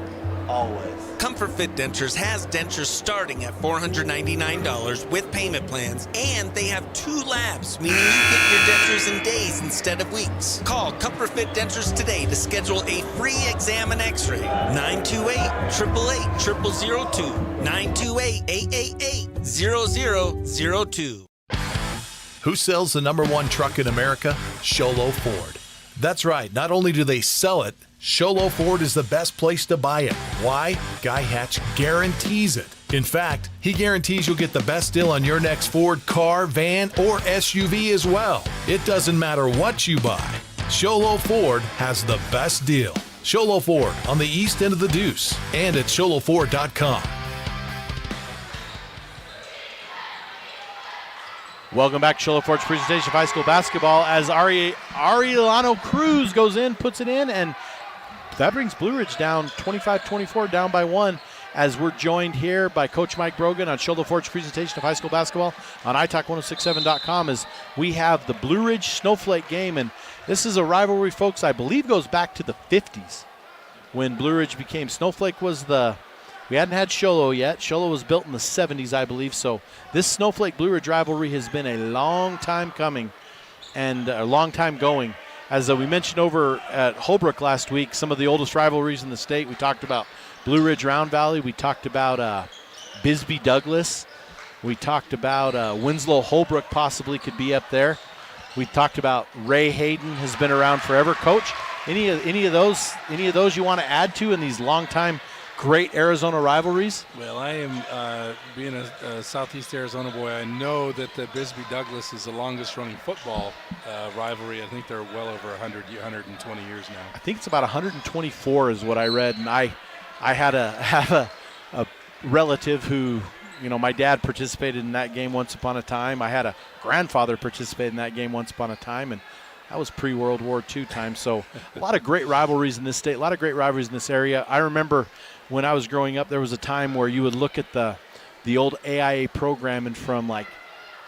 always. Comfort Fit Dentures has dentures starting at $499 with payment plans, and they have 2 labs, meaning you get your dentures in days instead of weeks. Call Comfort Fit Dentures today to schedule a free exam and x-ray. 928-888-0002. 928-888-0002. Who sells the #1 truck in America? Sholo Ford. That's right. Not only do they sell it, Sholo Ford is the best place to buy it. Why? Guy Hatch guarantees it. In fact, he guarantees you'll get the best deal on your next Ford car, van, or SUV as well. It doesn't matter what you buy. Sholo Ford has the best deal. Sholo Ford on the east end of the Deuce and at sholoford.com. Welcome back to Shola Ford's presentation of high school basketball as Arielano Cruz goes in, puts it in, and that brings Blue Ridge down 25-24, down by 1, as we're joined here by Coach Mike Brogan on Shola Ford's presentation of high school basketball on italk1067.com as we have the Blue Ridge Snowflake game, and this is a rivalry, folks, I believe goes back to the 50s when Blue Ridge became Snowflake we hadn't had Sholo yet. Sholo was built in the 70s, I believe. So this Snowflake Blue Ridge rivalry has been a long time coming and a long time going. As we mentioned over at Holbrook last week, some of the oldest rivalries in the state. We talked about Blue Ridge Round Valley. We talked about Bisbee Douglas. We talked about Winslow Holbrook possibly could be up there. We talked about Ray Hayden has been around forever. Coach, any of those you want to add to in these long time great Arizona rivalries? Well, I am, being a Southeast Arizona boy, I know that the Bisbee Douglas is the longest running football rivalry. I think they're well over 120 years now. I think it's about 124 is what I read, and I have a relative who, my dad participated in that game once upon a time. I had a grandfather participate in that game once upon a time, and that was pre-World War II time. So a lot of great rivalries in this state, a lot of great rivalries in this area. I remember when I was growing up, there was a time where you would look at the old AIA program, and from like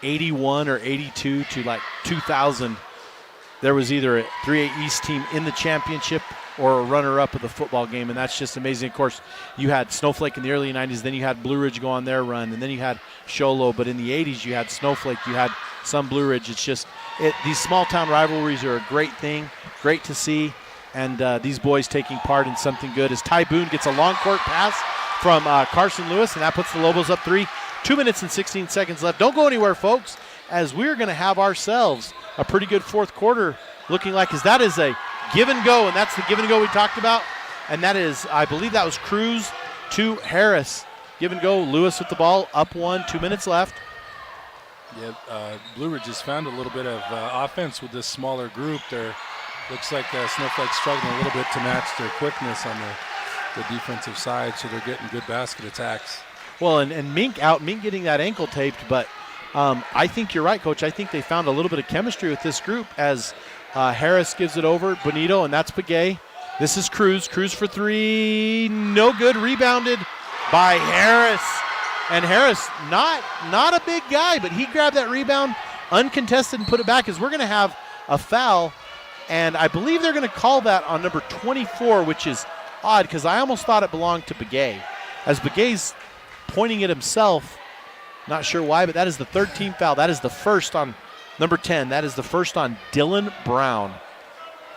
81 or 82 to like 2000, there was either a 3A East team in the championship or a runner-up of the football game, and that's just amazing. Of course, you had Snowflake in the early 90s, then you had Blue Ridge go on their run, and then you had Sholo, but in the 80s you had Snowflake, you had some Blue Ridge. It's just, these small-town rivalries are a great thing, great to see, and these boys taking part in something good as Ty Boone gets a long court pass from Carson Lewis, and that puts the Lobos up 3. 2 minutes and 16 seconds left. Don't go anywhere, folks, as we're going to have ourselves a pretty good fourth quarter looking like, as that is a give and go, and that's the give and go we talked about, and that is, I believe that was Cruz to Harris. Give and go, Lewis with the ball, up 1, 2 minutes left. Yeah, Blue Ridge has found a little bit of offense with this smaller group. Looks like Snowflake's struggling a little bit to match their quickness on the defensive side, so they're getting good basket attacks. Well, and Mink getting that ankle taped, but I think you're right, Coach. I think they found a little bit of chemistry with this group as Harris gives it over, Bonito, and that's Pregame. This is Cruz for 3, no good, rebounded by Harris. And Harris, not a big guy, but he grabbed that rebound uncontested and put it back, as we're going to have a foul. And I believe they're going to call that on number 24, which is odd because I almost thought it belonged to Pregame. As Begay's pointing at himself, not sure why, but that is the third team foul. That is the first on number 10. That is the first on Dylan Brown.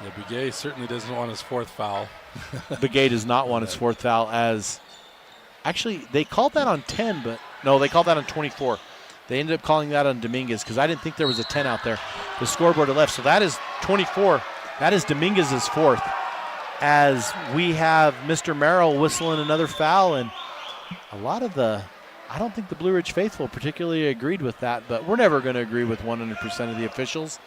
Yeah, Pregame certainly doesn't want his fourth foul. Pregame does not want his fourth foul, as actually they called that on 10, but no, they called that on 24. They ended up calling that on Dominguez because I didn't think there was a 10 out there. The scoreboard had left, so that is 24. That is Dominguez's fourth, as we have Mr. Merrill whistling another foul, and a lot of I don't think the Blue Ridge faithful particularly agreed with that, but we're never going to agree with 100% of the officials.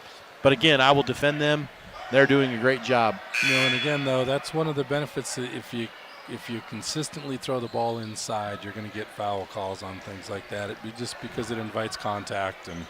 But again, I will defend them. They're doing a great job. And again, though, that's one of the benefits that if you consistently throw the ball inside, you're going to get foul calls on things like that. It'd be just because it invites contact. And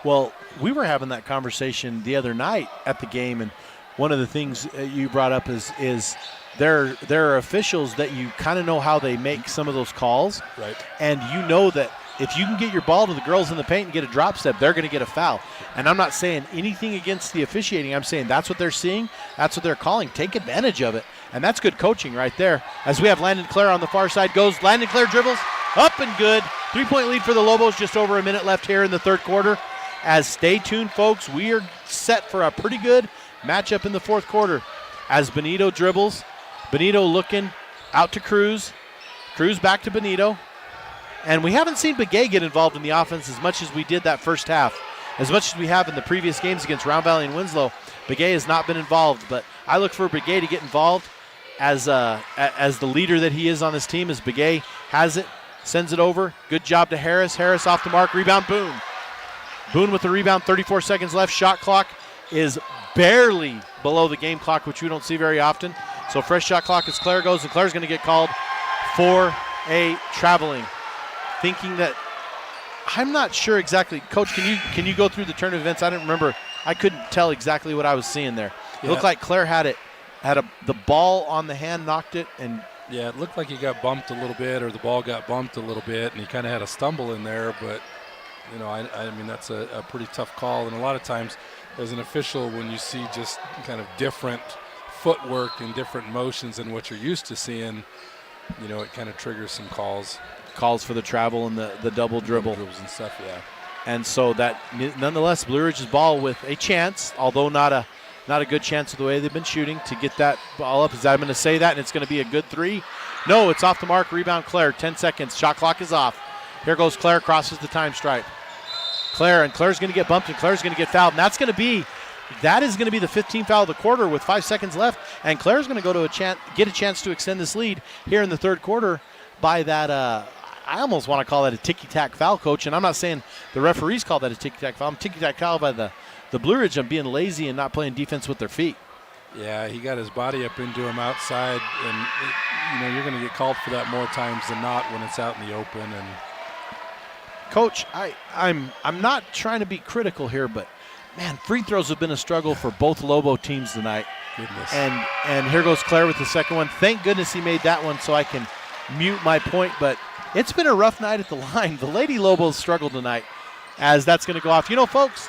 well, we were having that conversation the other night at the game, and one of the things you brought up is there are officials that you kind of know how they make some of those calls. Right. And you know that if you can get your ball to the girls in the paint and get a drop step, they're going to get a foul. And I'm not saying anything against the officiating. I'm saying that's what they're seeing. That's what they're calling. Take advantage of it. And that's good coaching right there. As we have Landon Clare on the far side goes. Landon Clare dribbles up and good. 3-point lead for the Lobos. Just over a minute left here in the third quarter. As stay tuned, folks. We are set for a pretty good matchup in the fourth quarter. As Benito dribbles. Benito looking out to Cruz. Cruz back to Benito. And we haven't seen Pregame get involved in the offense as much as we did that first half. As much as we have in the previous games against Round Valley and Winslow, Pregame has not been involved. But I look for Pregame to get involved as the leader that he is on this team. As Pregame has it, sends it over. Good job to Harris. Harris off the mark. Rebound, Boone. Boone with the rebound. 34 seconds left. Shot clock is barely below the game clock, which we don't see very often. So fresh shot clock as Clare goes, and Clare's going to get called for a traveling. Thinking that, I'm not sure exactly. Coach, can you go through the turn of events? I didn't remember. I couldn't tell exactly what I was seeing there. It looked like Clare had the ball on the hand, knocked it, and yeah, it looked like he got bumped a little bit, or the ball got bumped a little bit, and he kind of had a stumble in there. But I mean that's a pretty tough call, and a lot of times as an official, when you see just kind of different footwork and different motions than what you're used to seeing, it kind of triggers some calls for the travel and the double dribbles and stuff, yeah. And so that, nonetheless, Blue Ridge's ball with a chance, although not a good chance of the way they've been shooting, to get that ball up. Is I'm going to say that, and it's going to be a good three. No, it's off the mark. Rebound, Clare. 10 seconds. Shot clock is off. Here goes Clare, crosses the time stripe. Clare's going to get bumped, and Clare's going to get fouled, and that is going to be the 15th foul of the quarter with 5 seconds left, and Clare's going to go to get a chance to extend this lead here in the third quarter by that. I almost want to call that a ticky-tack foul, Coach, and I'm not saying the referees call that a ticky-tack foul. I'm ticky-tack foul by the Blue Ridge on being lazy and not playing defense with their feet. Yeah, he got his body up into him outside, and you're going to get called for that more times than not when it's out in the open. And Coach, I'm not trying to be critical here, but man, free throws have been a struggle for both Lobo teams tonight. Goodness. And here goes Clare with the second one. Thank goodness he made that one so I can mute my point, but it's been a rough night at the line. The Lady Lobos struggled tonight, as that's going to go off. Folks,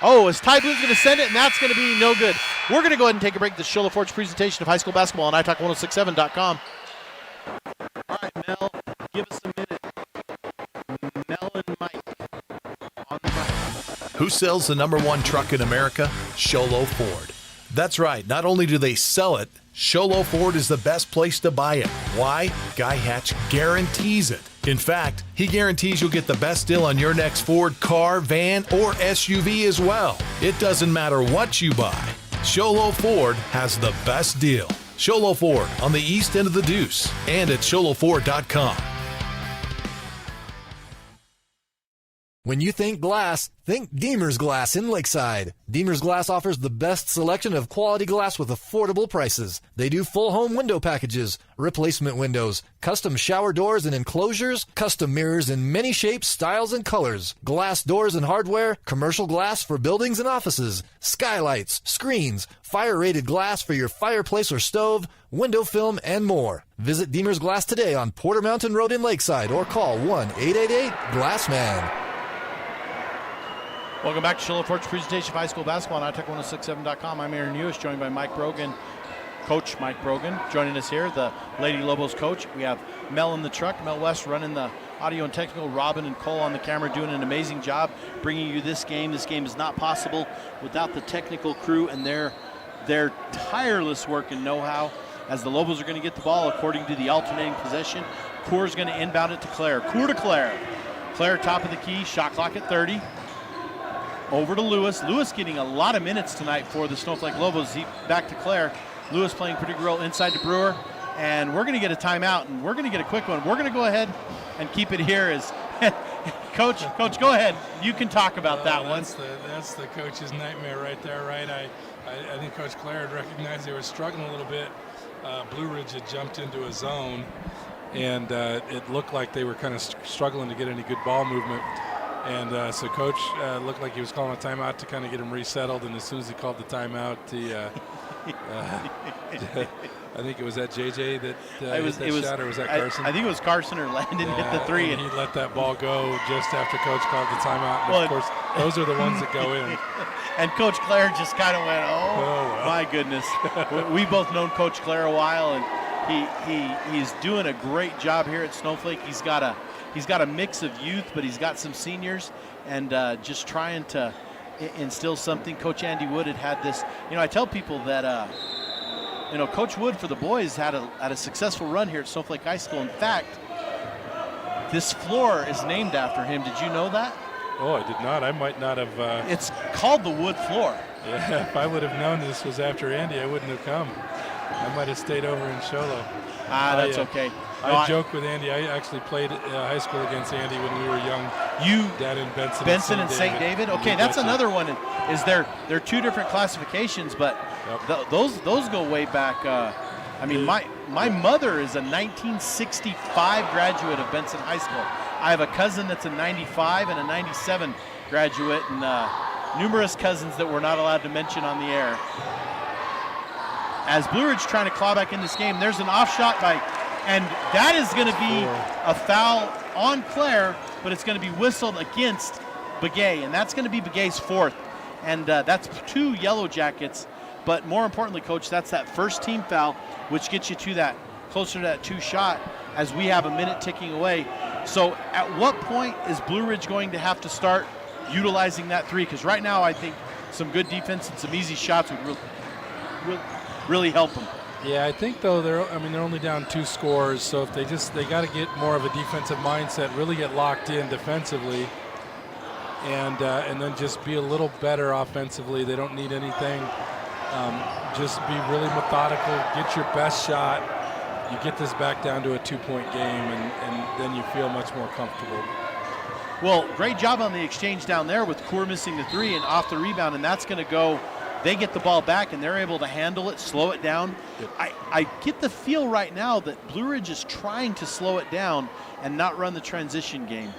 as Ty Blue's going to send it, and that's going to be no good. We're going to go ahead and take a break. This is Shola Ford's presentation of high school basketball on iTalk1067.com. All right, Mel, give us a minute. Mel and Mike on the mic. Who sells the #1 truck in America? Sholo Ford. That's right. Not only do they sell it, Sholo Ford is the best place to buy it. Why? Guy Hatch guarantees it. In fact, he guarantees you'll get the best deal on your next Ford car, van, or SUV as well. It doesn't matter what you buy. Sholo Ford has the best deal. Sholo Ford on the east end of the Deuce and at sholoford.com. When you think glass, think Deemer's Glass in Lakeside. Deemer's Glass offers the best selection of quality glass with affordable prices. They do full home window packages, replacement windows, custom shower doors and enclosures, custom mirrors in many shapes, styles, and colors, glass doors and hardware, commercial glass for buildings and offices, skylights, screens, fire-rated glass for your fireplace or stove, window film, and more. Visit Deemer's Glass today on Porter Mountain Road in Lakeside or call 1-888-GLASSMAN. Welcome back to Show Fort's presentation of high school basketball on iTech1067.com. I'm Aaron Hughes, joined by Mike Brogan, Coach Mike Brogan, joining us here, the Lady Lobos coach. We have Mel in the truck, Mel West running the audio and technical, Robin and Cole on the camera doing an amazing job bringing you this game. This game is not possible without the technical crew and their tireless work and know-how, as the Lobos are going to get the ball according to the alternating possession. Coor's going to inbound it to Claire. Coor to Claire. Claire top of the key, shot clock at 30. Over to Lewis. Lewis getting a lot of minutes tonight for the Snowflake Lobos. Back to Claire. Lewis playing pretty well inside to Brewer. And we're going to get a timeout, and we're going to get a quick one. We're going to go ahead and keep it here as Coach, go ahead. You can talk about that one. That's the coach's nightmare right there, right? I think Coach Claire had recognized they were struggling a little bit. Blue Ridge had jumped into a zone, and it looked like they were kind of struggling to get any good ball movement. And so Coach looked like he was calling a timeout to kind of get him resettled. And as soon as he called the timeout, I think it was that JJ that shot, or was that Carson? I think it was Carson or Landon hit the three. And he let that ball go just after Coach called the timeout. And of course, those are the ones that go in. And Coach Claire just kind of went, well. My goodness. We've both known Coach Claire a while, and he's doing a great job here at Snowflake. He's got a mix of youth, but he's got some seniors, and just trying to instill something. Coach Andy Wood had this. I tell people that Coach Wood for the boys had a successful run here at Snowflake High School. In fact, this floor is named after him. Did you know that? Oh, I did not. I might not have. It's called the Wood floor. Yeah, if I would have known this was after Andy, I wouldn't have come. I might have stayed over in Sholo. That's okay. I joke with Andy. I actually played high school against Andy when we were young. You down in Benson and St. David. Okay, that's another one. Is there are two different classifications, but those go way back. My mother is a 1965 graduate of Benson High School. I have a cousin that's a 95 and a 97 graduate, and numerous cousins that we're not allowed to mention on the air. As Blue Ridge trying to claw back in this game, there's an off shot and that is going to be a foul on Claire, but it's going to be whistled against Begay, and that's going to be Begay's fourth. And that's 2 Yellow Jackets, but more importantly, Coach, that's that first team foul, which gets you to closer to that 2 shot as we have a minute ticking away. So at what point is Blue Ridge going to have to start utilizing that 3? Because right now I think some good defense and some easy shots would really help them. Yeah, I think though they're only down 2 scores, so if they got to get more of a defensive mindset, really get locked in defensively, and then just be a little better offensively. They don't need anything. Just be really methodical. Get your best shot. You get this back down to a 2-point game, and then you feel much more comfortable. Well, great job on the exchange down there with Coor missing the 3 and off the rebound, and that's going to go. They get the ball back, and they're able to handle it, slow it down. Yep. I get the feel right now that Blue Ridge is trying to slow it down and not run the transition game.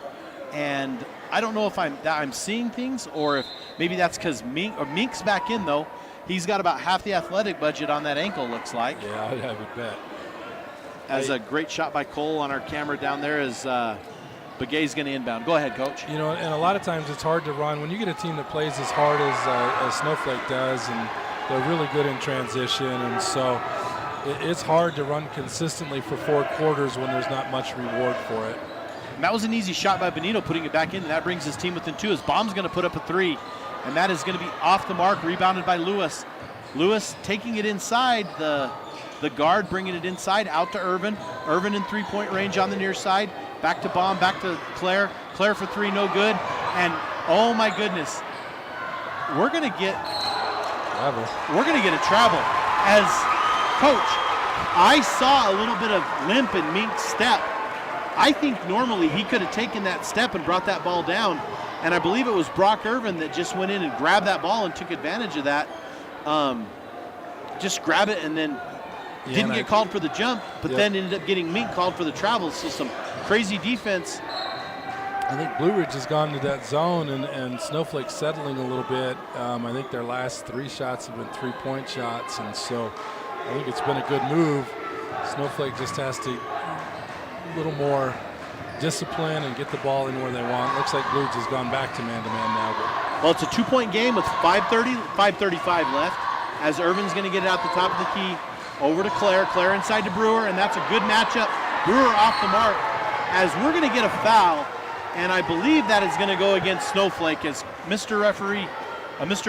And I don't know if I'm seeing things, or if maybe that's because Mink's back in, though. He's got about half the athletic budget on that ankle, looks like. Yeah, I would bet. As a great shot by Cole on our camera down there as Begay's going to inbound. Go ahead, Coach. And a lot of times it's hard to run. When you get a team that plays as hard as Snowflake does, and they're really good in transition, and so it's hard to run consistently for 4 quarters when there's not much reward for it. And that was an easy shot by Benito, putting it back in, and that brings his team within 2 as Baum's going to put up a 3, and that is going to be off the mark, rebounded by Lewis. Lewis taking it inside, the guard bringing it inside, out to Irvin. Irvin in 3-point range on the near side. Back to Baum, back to Claire. Claire for 3, no good. And oh my goodness, we're going to get a travel. As Coach, I saw a little bit of limp in Mink's step. I think normally he could have taken that step and brought that ball down. and I believe it was Brock Irvin that just went in and grabbed that ball and took advantage of that. Just grab it and then didn't get called for the jump, but then ended up getting Mink called for the travel. So some crazy defense. I think Blue Ridge has gone to that zone, and Snowflake settling a little bit. I think their last 3 shots have been 3-point shots, and so I think it's been a good move. Snowflake just has to a little more discipline and get the ball in where they want. Looks like Blue Ridge has gone back to man-to-man now. Well, it's a 2-point game with 5:35 left, as Irvin's going to get it out the top of the key over to Claire. Claire inside to Brewer, and that's a good matchup. Brewer off the mark, as we're going to get a foul. And I believe that is going to go against Snowflake, as Mr.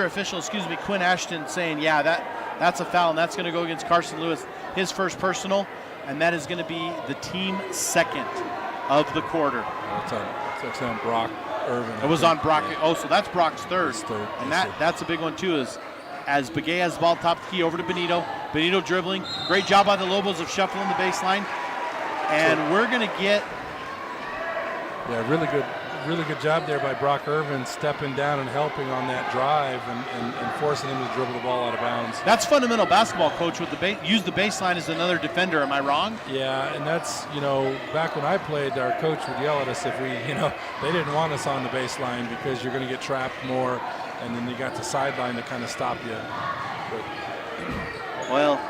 Official, Quinn Ashton saying, yeah, that's a foul, and that's going to go against Carson Lewis, his first personal, and that is going to be the team second of the quarter. It's on Brock Irvin. It was on Brock. Yeah. Oh, so that's Brock's third. And yes, that's a big one, too, as Begay has the ball top of the key over to Benito. Benito dribbling. Great job by the Lobos of shuffling the baseline. And we're going to get... Yeah, really good job there by Brock Irvin, stepping down and helping on that drive and forcing him to dribble the ball out of bounds. That's fundamental basketball, Coach, with use the baseline as another defender. Am I wrong? Yeah, and that's, back when I played, our coach would yell at us if we, they didn't want us on the baseline because you're going to get trapped more, and then you got the sideline to kind of stop you. Well,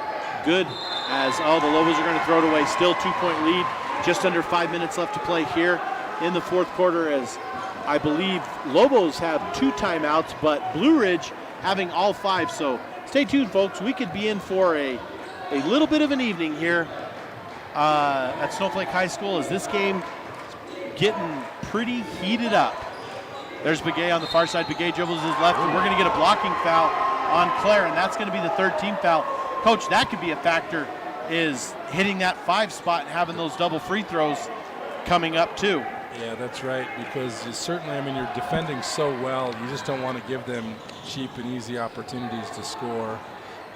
good, as the Lobos are going to throw it away. Still 2-point lead, just under 5 minutes left to play here in the fourth quarter, as I believe Lobos have 2 timeouts, but Blue Ridge having all 5. So stay tuned, folks. We could be in for a little bit of an evening here at Snowflake High School, as this game getting pretty heated up. There's Begay on the far side. Begay dribbles his left, and we're going to get a blocking foul on Claire, and that's going to be the 3rd team foul. Coach, that could be a factor, is hitting that 5 spot and having those double free throws coming up too. Yeah, that's right, because certainly, you're defending so well, you just don't want to give them cheap and easy opportunities to score.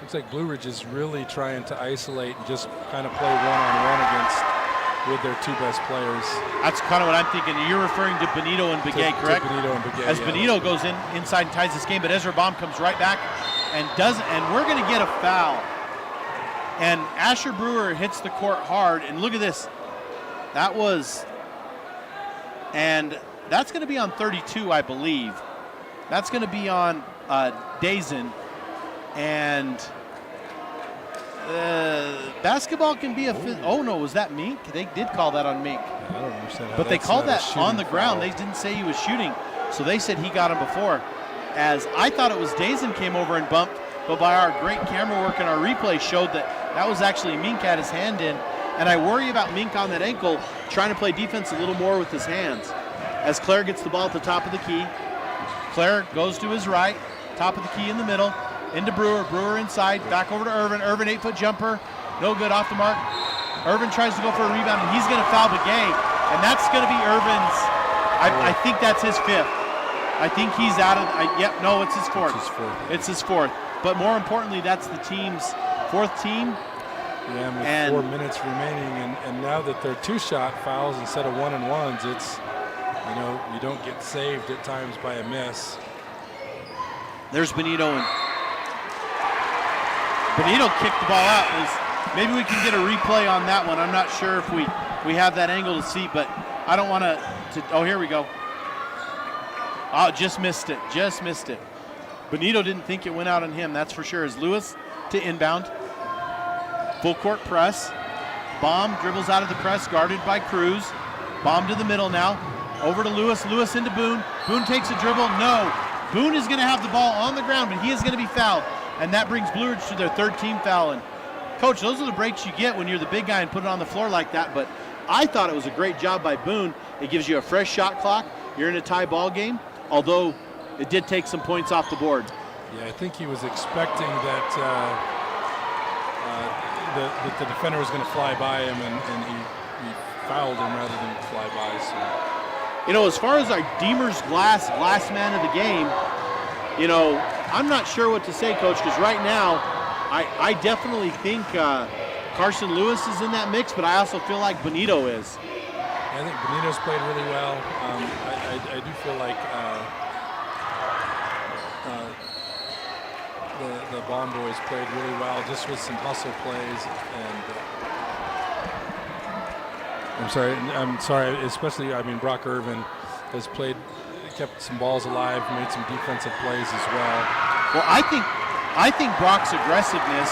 Looks like Blue Ridge is really trying to isolate and just kind of play one-on-one with their 2 best players. That's kind of what I'm thinking. You're referring to Benito and Begay, correct? To Benito and Begay, as Benito goes inside and ties this game, but Ezra Baum comes right back and we're going to get a foul. And Asher Brewer hits the court hard, and look at this. And that's going to be on 32, I believe. That's going to be on Dazen. And basketball can be oh, no, was that Mink? They did call that on Mink. I don't understand how but they called that on the ground. They didn't say he was shooting. So they said he got him before. As I thought it was Dazen came over and bumped, but by our great camera work and our replay showed that was actually Mink had his hand in. And I worry about Mink on that ankle, trying to play defense a little more with his hands. As Claire gets the ball at the top of the key. Claire goes to his right, top of the key in the middle, into Brewer. Brewer inside, back over to Irvin. Irvin, 8-foot jumper, no good, off the mark. Irvin tries to go for a rebound, and he's going to foul Begay. And that's going to be Irvin's, I think that's his 5th. I think he's out of, it's his 4th. It's his 4th. But more importantly, that's the team's 4th team. Yeah, with 4 minutes remaining, and now that they're 2-shot fouls instead of 1-and-1s, it's, you don't get saved at times by a miss. There's Benito, and Benito kicked the ball out. Maybe we can get a replay on that one. I'm not sure if we have that angle to see, but I don't want to. Oh, here we go. Oh, just missed it. Benito didn't think it went out on him, that's for sure. As Lewis to inbound. Full court press. Baum dribbles out of the press, guarded by Cruz. Baum to the middle now. Over to Lewis. Lewis into Boone. Boone takes a dribble. No. Boone is going to have the ball on the ground, but he is going to be fouled. And that brings Blue Ridge to their 3rd team foul. And Coach, those are the breaks you get when you're the big guy and put it on the floor like that. But I thought it was a great job by Boone. It gives you a fresh shot clock. You're in a tie ball game, although it did take some points off the board. Yeah, I think he was expecting that the defender was going to fly by him, and he fouled him rather than fly by. So. As far as our Deemer's last man of the game, I'm not sure what to say, Coach, because right now I definitely think Carson Lewis is in that mix, but I also feel like Benito is. I think Benito's played really well. I do feel like the Bomb boys played really well, just with some hustle plays. And I'm sorry, especially, Brock Irvin has kept some balls alive, made some defensive plays as well. Well, I think Brock's aggressiveness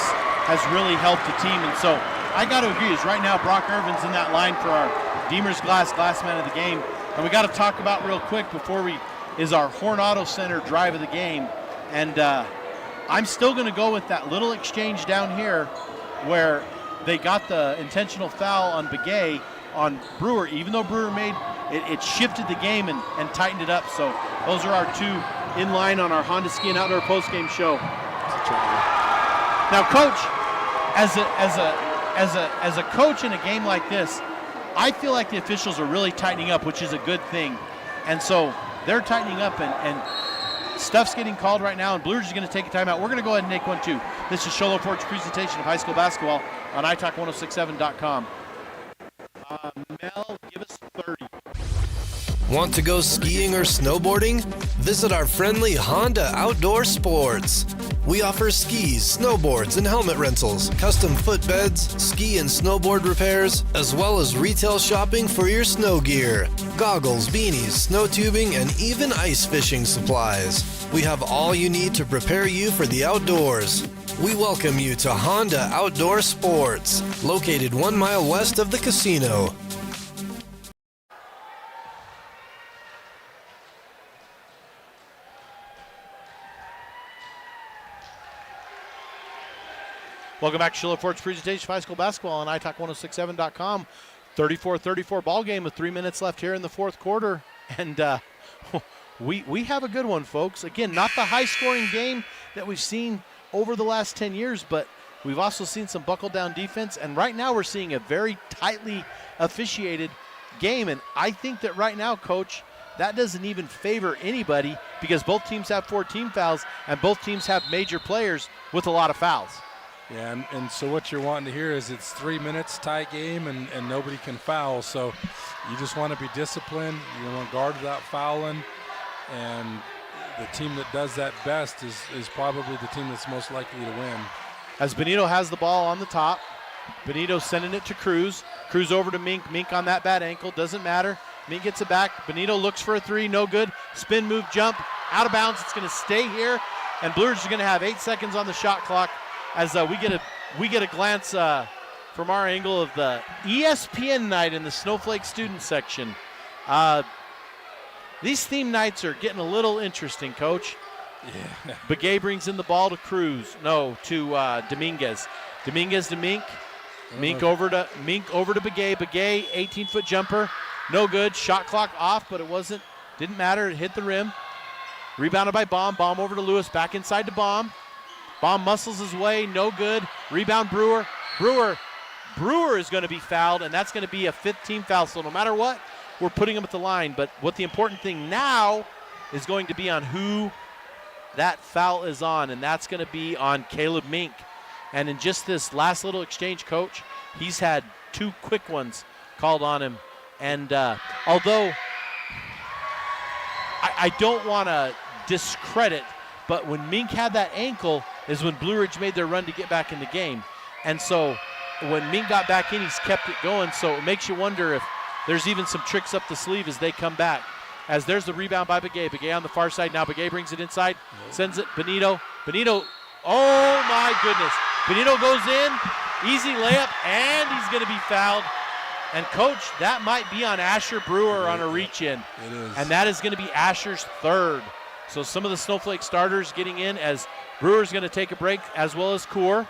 has really helped the team, and so I got to agree. Is right now Brock Irvin's in that line for our Deemer's Glass man of the game, and we got to talk about real quick before is our Horn Auto Center drive of the game, and I'm still going to go with that little exchange down here where they got the intentional foul on Begay on Brewer, even though Brewer made it shifted the game and tightened it up. So those are our two in line on our Honda Ski and Outdoor postgame show. Now, Coach, as a coach in a game like this, I feel like the officials are really tightening up, which is a good thing. And so they're tightening up, and stuff's getting called right now, and Blue Ridge is going to take a timeout. We're going to go ahead and take one, too. This is Sholo Ford's presentation of high school basketball on italk1067.com. Mel, give us 30. Want to go skiing or snowboarding? Visit our friendly Honda Outdoor Sports. We offer skis, snowboards, and helmet rentals, custom footbeds, ski and snowboard repairs, as well as retail shopping for your snow gear, goggles, beanies, snow tubing, and even ice fishing supplies. We have all you need to prepare you for the outdoors. We welcome you to Honda Outdoor Sports, located 1 mile west of the casino. Welcome back to Sholo Ford's presentation of high school basketball on italk1067.com. 34-34 ball game with 3 minutes left here in the fourth quarter. And we have a good one, folks. Again, not the high-scoring game that we've seen over the last 10 years, but we've also seen some buckle-down defense. And right now we're seeing a very tightly officiated game. And I think that right now, Coach, that doesn't even favor anybody because both teams have 4 team fouls and both teams have major players with a lot of fouls. Yeah, and so what you're wanting to hear is it's 3 minutes, tie game, and nobody can foul. So you just want to be disciplined. You want to guard without fouling. And the team that does that best is probably the team that's most likely to win. As Benito has the ball on the top, Benito sending it to Cruz. Cruz over to Mink. Mink on that bad ankle. Doesn't matter. Mink gets it back. Benito looks for a 3. No good. Spin move jump. Out of bounds. It's going to stay here. And Blue Ridge is going to have 8 seconds on the shot clock. As we get a glance from our angle of the ESPN night in the Snowflake student section. These theme nights are getting a little interesting, Coach. Yeah. Begay brings in the ball to Cruz. No, to Dominguez. Dominguez to Mink. Mink over to Begay. Begay, 18-foot jumper. No good. Shot clock off, but didn't matter. It hit the rim. Rebounded by Baum. Baum over to Lewis. Back inside to Baum. Baum muscles his way, no good. Rebound Brewer. Brewer is going to be fouled, and that's going to be a 5th team foul. So no matter what, we're putting him at the line. But what the important thing now is going to be on who that foul is on, and that's going to be on Caleb Mink. And in just this last little exchange, Coach, he's had 2 quick ones called on him. And although I don't want to discredit, but when Mink had that ankle is when Blue Ridge made their run to get back in the game. And so when Mink got back in, he's kept it going. So it makes you wonder if there's even some tricks up the sleeve as they come back. As there's the rebound by Begay. Begay on the far side. Now Begay brings it inside. Sends it Benito. Oh my goodness. Benito goes in. Easy layup. And he's going to be fouled. And Coach, that might be on Asher Brewer on a reach-in. It is. And that is going to be Asher's 3rd. So some of the Snowflake starters getting in as Brewer's going to take a break, as well as Kaur.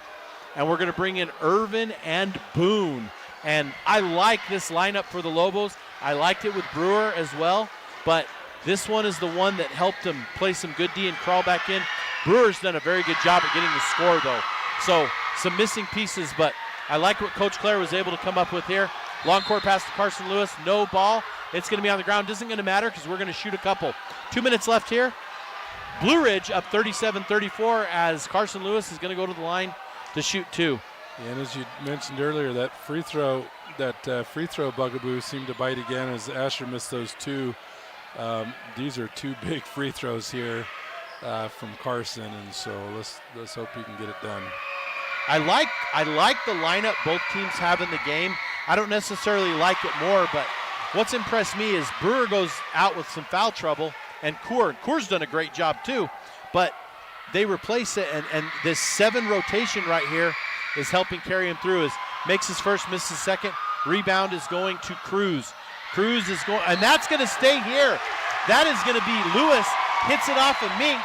And we're going to bring in Irvin and Boone. And I like this lineup for the Lobos. I liked it with Brewer as well. But this one is the one that helped them play some good D and crawl back in. Brewer's done a very good job at getting the score, though. So some missing pieces, but I like what Coach Clare was able to come up with here. Long court pass to Carson Lewis. No ball. It's going to be on the ground. Isn't going to matter because we're going to shoot a couple. 2 minutes left here. Blue Ridge up 37-34 as Carson Lewis is going to go to the line to shoot 2. And as you mentioned earlier, that free throw bugaboo seemed to bite again as Asher missed those 2. These are 2 big free throws here. from Carson, and so let's hope he can get it done. I like the lineup both teams have in the game. I don't necessarily like it more, but what's impressed me is Brewer goes out with some foul trouble, and Coor's done a great job too, but they replace it, and this 7 rotation right here is helping carry him through. Makes his first, misses second. Rebound is going to Cruz. Cruz is going, and that's going to stay here. That is going to be Lewis, hits it off of Mink.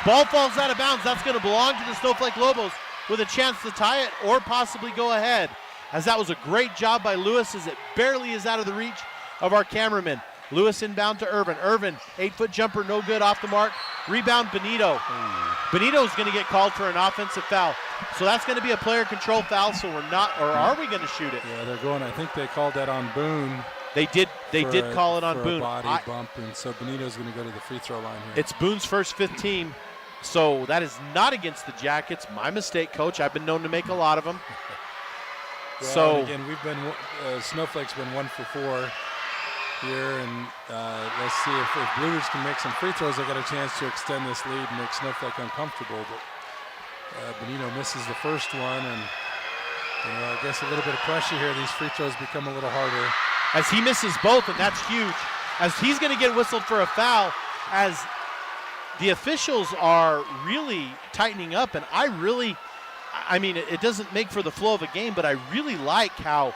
Ball falls out of bounds. That's going to belong to the Snowflake Lobos with a chance to tie it or possibly go ahead. As that was a great job by Lewis, as it barely is out of the reach of our cameraman. Lewis inbound to Irvin. Irvin, 8-foot jumper, no good, off the mark. Rebound, Benito. Benito's going to get called for an offensive foul. So that's going to be a player control foul, so we're not, or are we going to shoot it? Yeah, they're going, I think they called that on Boone. They did call it on for Boone. A body bump, and so Benito's going to go to the free throw line here. It's Boone's first 15, so that is not against the Jackets. My mistake, Coach. I've been known to make a lot of them. Well, so again, we've been Snowflake's been 1 for 4 here, and let's see if Blue Ridge can make some free throws. They got a chance to extend this lead and make Snowflake uncomfortable. But Benito misses the first one, and I guess a little bit of pressure here. These free throws become a little harder. As he misses both, and that's huge. As he's going to get whistled for a foul, as the officials are really tightening up, and I mean, it doesn't make for the flow of a game, but I really like how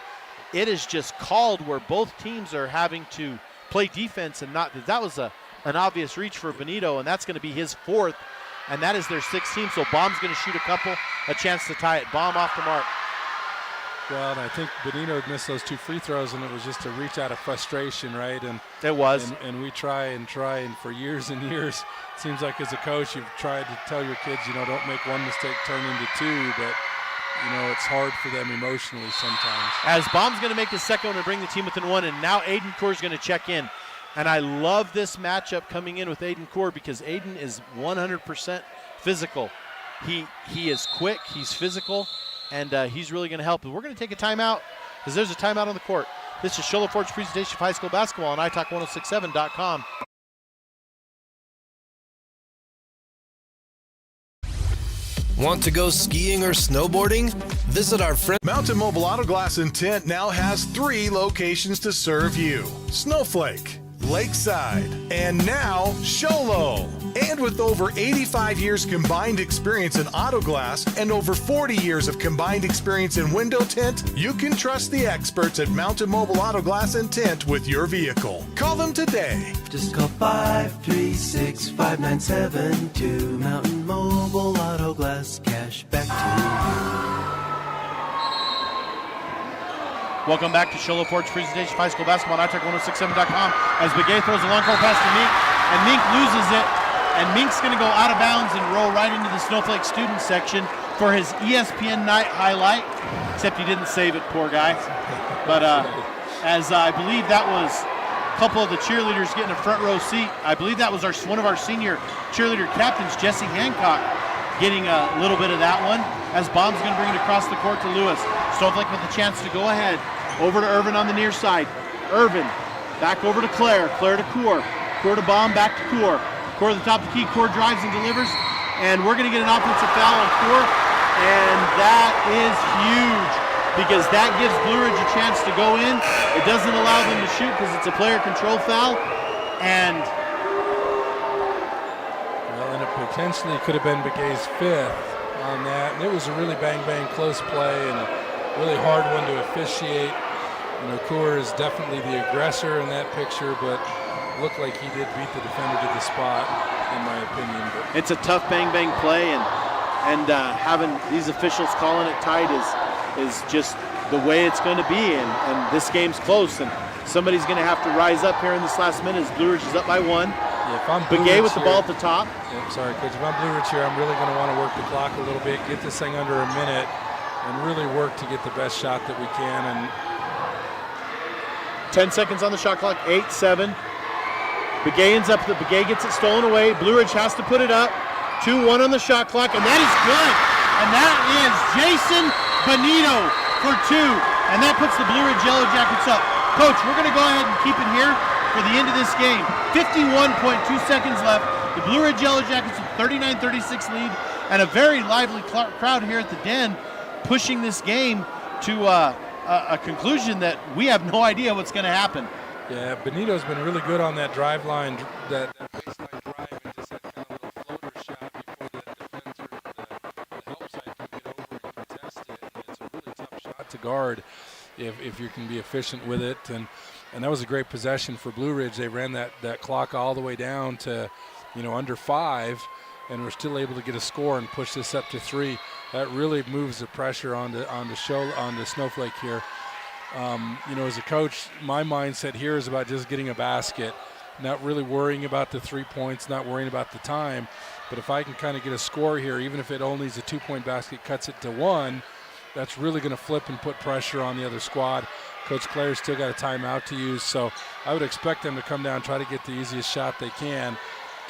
it is just called where both teams are having to play defense and not. That was an obvious reach for Benito, and that's going to be his 4th, and that is their 6th team. So Baum's going to shoot a chance to tie it. Baum off the mark. Well, and I think Benito had missed those 2 free throws, and it was just a reach out of frustration, right? And it was. And we try, and for years and years, it seems like as a coach, you've tried to tell your kids, don't make one mistake turn into 2, but it's hard for them emotionally sometimes. As Baum's going to make his second one and bring the team within 1, and now Aiden Coor's going to check in. And I love this matchup coming in with Aiden Coor because Aiden is 100% physical. He is quick, he's physical, and he's really going to help. We're going to take a timeout because there's a timeout on the court. This is Shola Ford's presentation of high school basketball on italk1067.com. Want to go skiing or snowboarding? Visit our friend. Mountain Mobile Auto Glass and Tint now has 3 locations to serve you: Snowflake, Lakeside, and now Sholo. And with over 85 years combined experience in auto glass and over 40 years of combined experience in window tint, you can trust the experts at Mountain Mobile Auto Glass and Tint with your vehicle. Call them today. Just call 536-5972. Mountain Mobile Auto Glass, cash back to you. Welcome back to Shola Ford's presentation of high school basketball on italk1067.com. As Begay throws a long court pass to Mink, and Mink loses it. And Mink's going to go out of bounds and roll right into the Snowflake student section for his ESPN night highlight, except he didn't save it, poor guy. But as I believe that was a couple of the cheerleaders getting a front row seat. I believe that was one of our senior cheerleader captains, Jesse Hancock, getting a little bit of that one, as Baum's going to bring it across the court to Lewis. Snowflake with a chance to go ahead. Over to Irvin on the near side. Irvin back over to Claire. Claire to Coor. Coor to Baum, back to Coor. Coor to the top of the key. Coor drives and delivers. And we're going to get an offensive foul on Coor. And that is huge because that gives Blue Ridge a chance to go in. It doesn't allow them to shoot because it's a player control foul. And it potentially could have been Begay's 5th on that. And it was a really bang-bang close play and a really hard one to officiate. Coor is definitely the aggressor in that picture, but looked like he did beat the defender to the spot, in my opinion. But it's a tough bang-bang play, and having these officials calling it tight is just the way it's going to be, and this game's close, and somebody's going to have to rise up here in this last minute as Blue Ridge is up by 1. Yeah, if I'm Begay with the ball at the top. Yeah, sorry, Coach. If I'm Blue Ridge here, I'm really going to want to work the clock a little bit, get this thing under a minute, and really work to get the best shot that we can. And 10 seconds on the shot clock, 8-7. Begay ends up, Begay gets it stolen away. Blue Ridge has to put it up. 2-1 on the shot clock, and that is good. And that is Jason Benito for 2. And that puts the Blue Ridge Yellow Jackets up. Coach, we're going to go ahead and keep it here for the end of this game. 51.2 seconds left. The Blue Ridge Yellow Jackets with 39-36 lead, and a very lively crowd here at the Den, pushing this game to a conclusion that we have no idea what's going to happen. Yeah, Benito's been really good on that drive line, that baseline drive, and just that kind of little floater shot before that defender, the help side can get over and contest it. And it's a really tough shot to guard if you can be efficient with it. And that was a great possession for Blue Ridge. They ran that clock all the way down to, under 5, and were still able to get a score and push this up to 3. That really moves the pressure onto Snowflake here. As a coach, my mindset here is about just getting a basket, not really worrying about the 3 points, not worrying about the time. But if I can kind of get a score here, even if it only is a 2-point basket, cuts it to 1, that's really going to flip and put pressure on the other squad. Coach Claire's still got a timeout to use, so I would expect them to come down, try to get the easiest shot they can,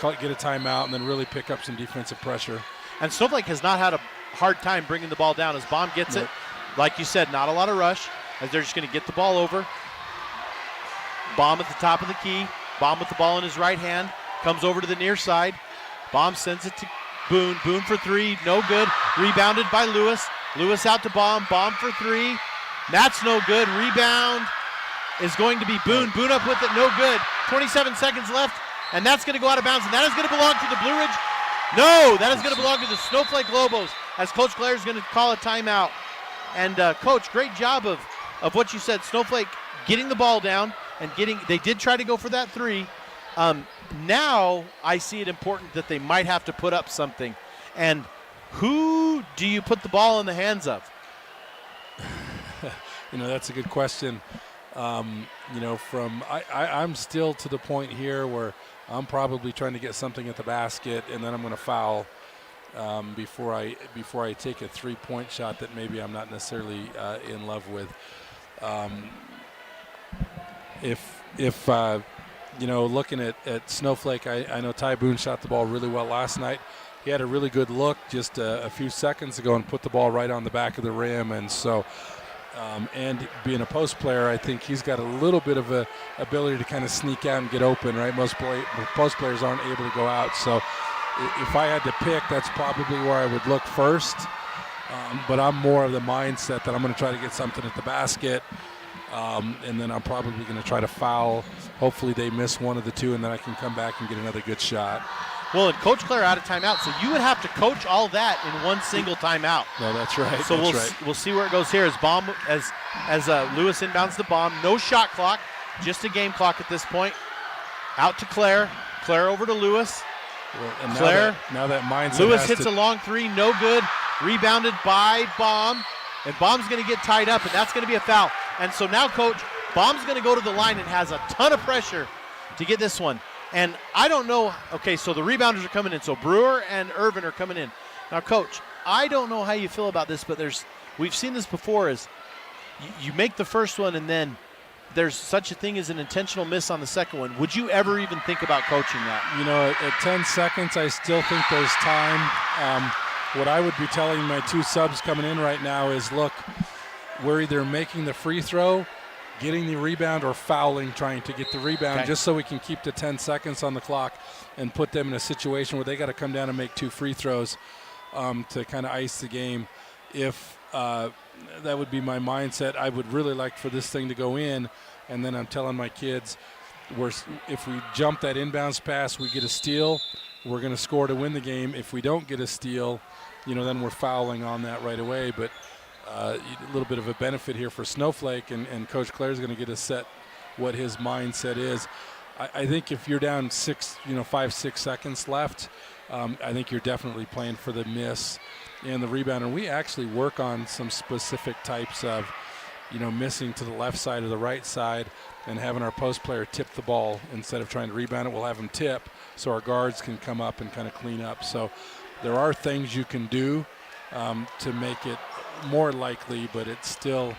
get a timeout, and then really pick up some defensive pressure. And Snowflake has not had a hard time bringing the ball down as Baum gets it. Like you said, not a lot of rush, as they're just going to get the ball over. Baum at the top of the key. Baum with the ball in his right hand. Comes over to the near side. Baum sends it to Boone. Boone for 3. No good. Rebounded by Lewis. Lewis out to Baum. Baum for 3. That's no good. Rebound is going to be Boone. Boone up with it. No good. 27 seconds left. And that's going to go out of bounds. And that is going to belong to the Blue Ridge. No, that is going to belong to the Snowflake Lobos, as Coach Claire is going to call a timeout. And Coach, great job of what you said. Snowflake getting the ball down and they did try to go for that 3. Now I see it important that they might have to put up something. And who do you put the ball in the hands of? That's a good question. I'm still to the point here where I'm probably trying to get something at the basket, and then I'm going to foul before I take a 3-point shot that maybe I'm not necessarily in love with. Looking at Snowflake, I know Ty Boone shot the ball really well last night. He had a really good look just a few seconds ago and put the ball right on the back of the rim, and so. And being a post player, I think he's got a little bit of a ability to kind of sneak out and get open, right? Most post players aren't able to go out. So if I had to pick, that's probably where I would look first. But I'm more of the mindset that I'm going to try to get something at the basket. And then I'm probably going to try to foul. Hopefully they miss one of the 2, and then I can come back and get another good shot. Well, and Coach Claire out of timeout, so you would have to coach all that in one single timeout. No, that's right. So we'll see where it goes here as Lewis inbounds the Baum. No shot clock, just a game clock at this point. Out to Claire. Claire over to Lewis. Well, and Claire. Now that mindset. Lewis hits a long 3, no good. Rebounded by Baum, and Baum's going to get tied up, and that's going to be a foul. And so now, Coach, Baum's going to go to the line and has a ton of pressure to get this one. And I don't know, okay, so the rebounders are coming in. So Brewer and Irvin are coming in. Now, Coach, I don't know how you feel about this, but we've seen this before is you make the first one and then there's such a thing as an intentional miss on the second one. Would you ever even think about coaching that? At 10 seconds, I still think there's time. What I would be telling my 2 subs coming in right now is, look, we're either making the free throw, getting the rebound, or fouling, trying to get the rebound, just so we can keep the 10 seconds on the clock and put them in a situation where they got to come down and make 2 free throws to kind of ice the game. If that would be my mindset, I would really like for this thing to go in, and then I'm telling my kids, if we jump that inbounds pass, we get a steal, we're going to score to win the game. If we don't get a steal, then we're fouling on that right away. But a little bit of a benefit here for Snowflake, and Coach Claire's going to get a set what his mindset is. I think if you're down 5-6 seconds left, I think you're definitely playing for the miss and the rebound. And we actually work on some specific types of, missing to the left side or the right side and having our post player tip the ball instead of trying to rebound it. We'll have them tip so our guards can come up and kind of clean up. So there are things you can do to make it more likely, but it's still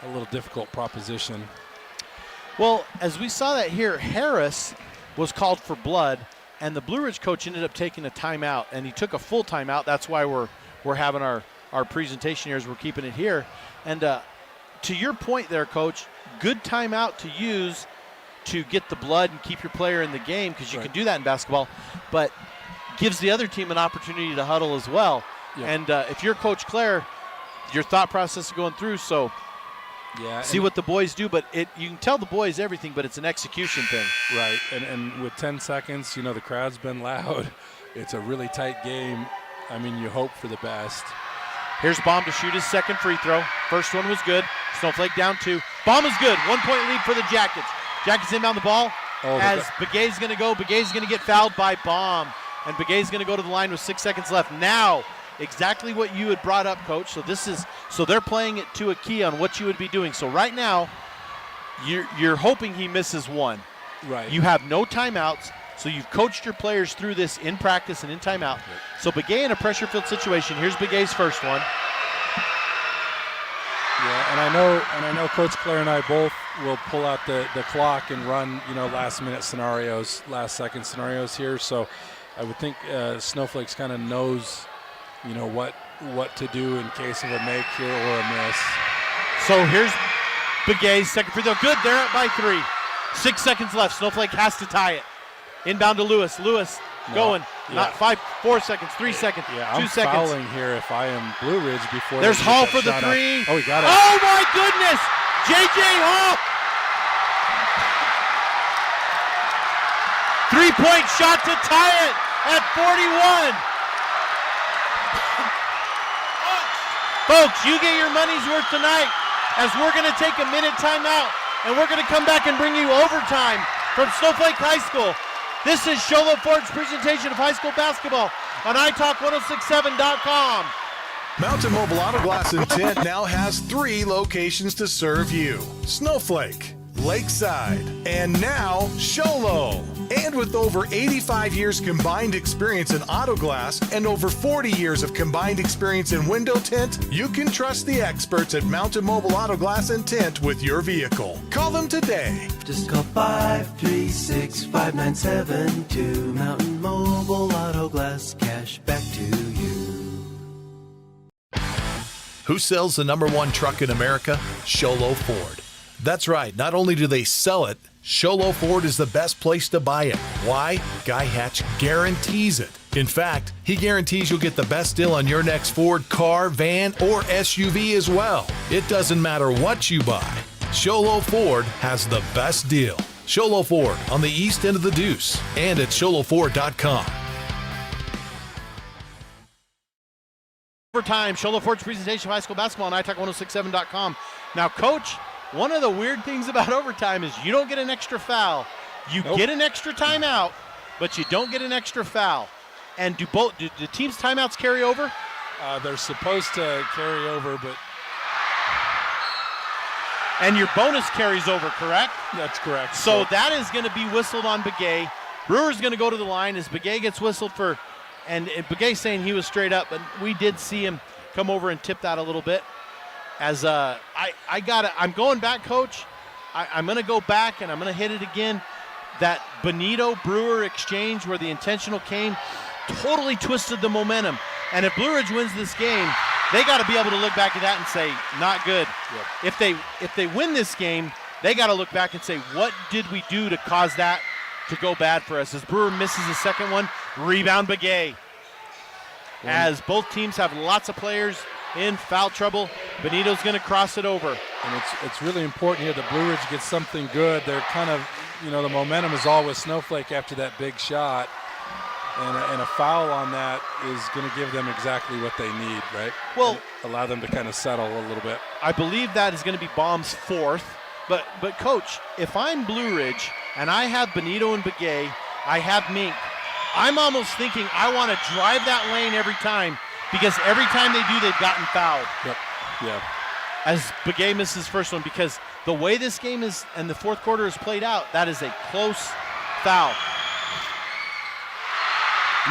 a little difficult proposition. Well, as we saw that here, Harris was called for blood, and the Blue Ridge coach ended up taking a timeout, and he took a full timeout. That's why we're having our presentation here as we're keeping it here. And to your point there, Coach, good timeout to use to get the blood and keep your player in the game, because you can do that in basketball, but gives the other team an opportunity to huddle as well. Yep. And if you're Coach Clare, your thought process is going through, so see what the boys do, but you can tell the boys everything, but it's an execution thing. Right, and with 10 seconds, the crowd's been loud. It's a really tight game. I mean, you hope for the best. Here's Baum to shoot his second free throw. First one was good. Snowflake down 2. Baum is good. 1 point lead for the Jackets. Jackets inbound the ball as Begay's going to go. Begay's going to get fouled by Baum, and Begay's going to go to the line with 6 seconds left. Now, exactly what you had brought up, Coach. So they're playing it to a key on what you would be doing. So right now, you're hoping he misses one. Right. You have no timeouts, so you've coached your players through this in practice and in timeout. Right. So Begay in a pressure-filled situation. Here's Begay's first one. Yeah, and I know Coach Clare and I both will pull out the clock and run, last-minute scenarios, last-second scenarios here. So I would think Snowflakes kind of knows, what to do in case of a make here or a miss. So here's Begay's second free throw. Good, they're up by 3. 6 seconds left. Snowflake has to tie it. Inbound to Lewis. Lewis going. Not 5, 4 seconds, 3 seconds, 2 seconds. I'm fouling here if I am Blue Ridge before. There's Hall for the 3. Oh, he got it. Oh, my goodness. J.J. Hall. 3-point shot to tie it at 41. Folks, you get your money's worth tonight, as we're going to take a minute timeout, and we're going to come back and bring you overtime from Snowflake High School. This is Sholo Ford's presentation of high school basketball on italk1067.com. Mountain Mobile Auto Glass and Tint now has 3 locations to serve you: Snowflake, Lakeside, and now Sholo. And with over 85 years combined experience in auto glass and over 40 years of combined experience in window tint, you can trust the experts at Mountain Mobile Auto Glass and Tint with your vehicle. Call them today. Just call 536-5972. Mountain Mobile Auto Glass, cash back to you. Who sells the #1 truck in America? Sholo Ford. That's right. Not only do they sell it, Sholo Ford is the best place to buy it. Why? Guy Hatch guarantees it. In fact, he guarantees you'll get the best deal on your next Ford car, van, or SUV as well. It doesn't matter what you buy. Sholo Ford has the best deal. Sholo Ford on the east end of the Deuce and at sholoford.com. Overtime, Sholo Ford's presentation of high school basketball on italk1067.com. Now, Coach, one of the weird things about overtime is you don't get an extra foul. You get an extra timeout, but you don't get an extra foul. And do the team's timeouts carry over? They're supposed to carry over, but... And your bonus carries over, correct? That's correct. So that is going to be whistled on Begay. Brewer's going to go to the line as Begay gets whistled for, and Begay's saying he was straight up, but we did see him come over and tip that a little bit. As I'm going back, Coach. I'm going to go back and I'm going to hit it again. That Benito-Brewer exchange where the intentional came totally twisted the momentum. And if Blue Ridge wins this game, they got to be able to look back at that and say, not good. Yep. If they win this game, they got to look back and say, what did we do to cause that to go bad for us? As Brewer misses the second one, rebound Begay. As both teams have lots of players in foul trouble, Benito's going to cross it over. And it's really important here that Blue Ridge gets something good. They're kind of, the momentum is all with Snowflake after that big shot. And a foul on that is going to give them exactly what they need, right? Well, and allow them to kind of settle a little bit. I believe that is going to be Baum's 4th. But Coach, if I'm Blue Ridge and I have Benito and Begay, I have Mink, I'm almost thinking I want to drive that lane every time, because every time they do, they've gotten fouled. Yep. Yeah. As Begay misses first one, because the way this game is and the fourth quarter is played out, that is a close foul.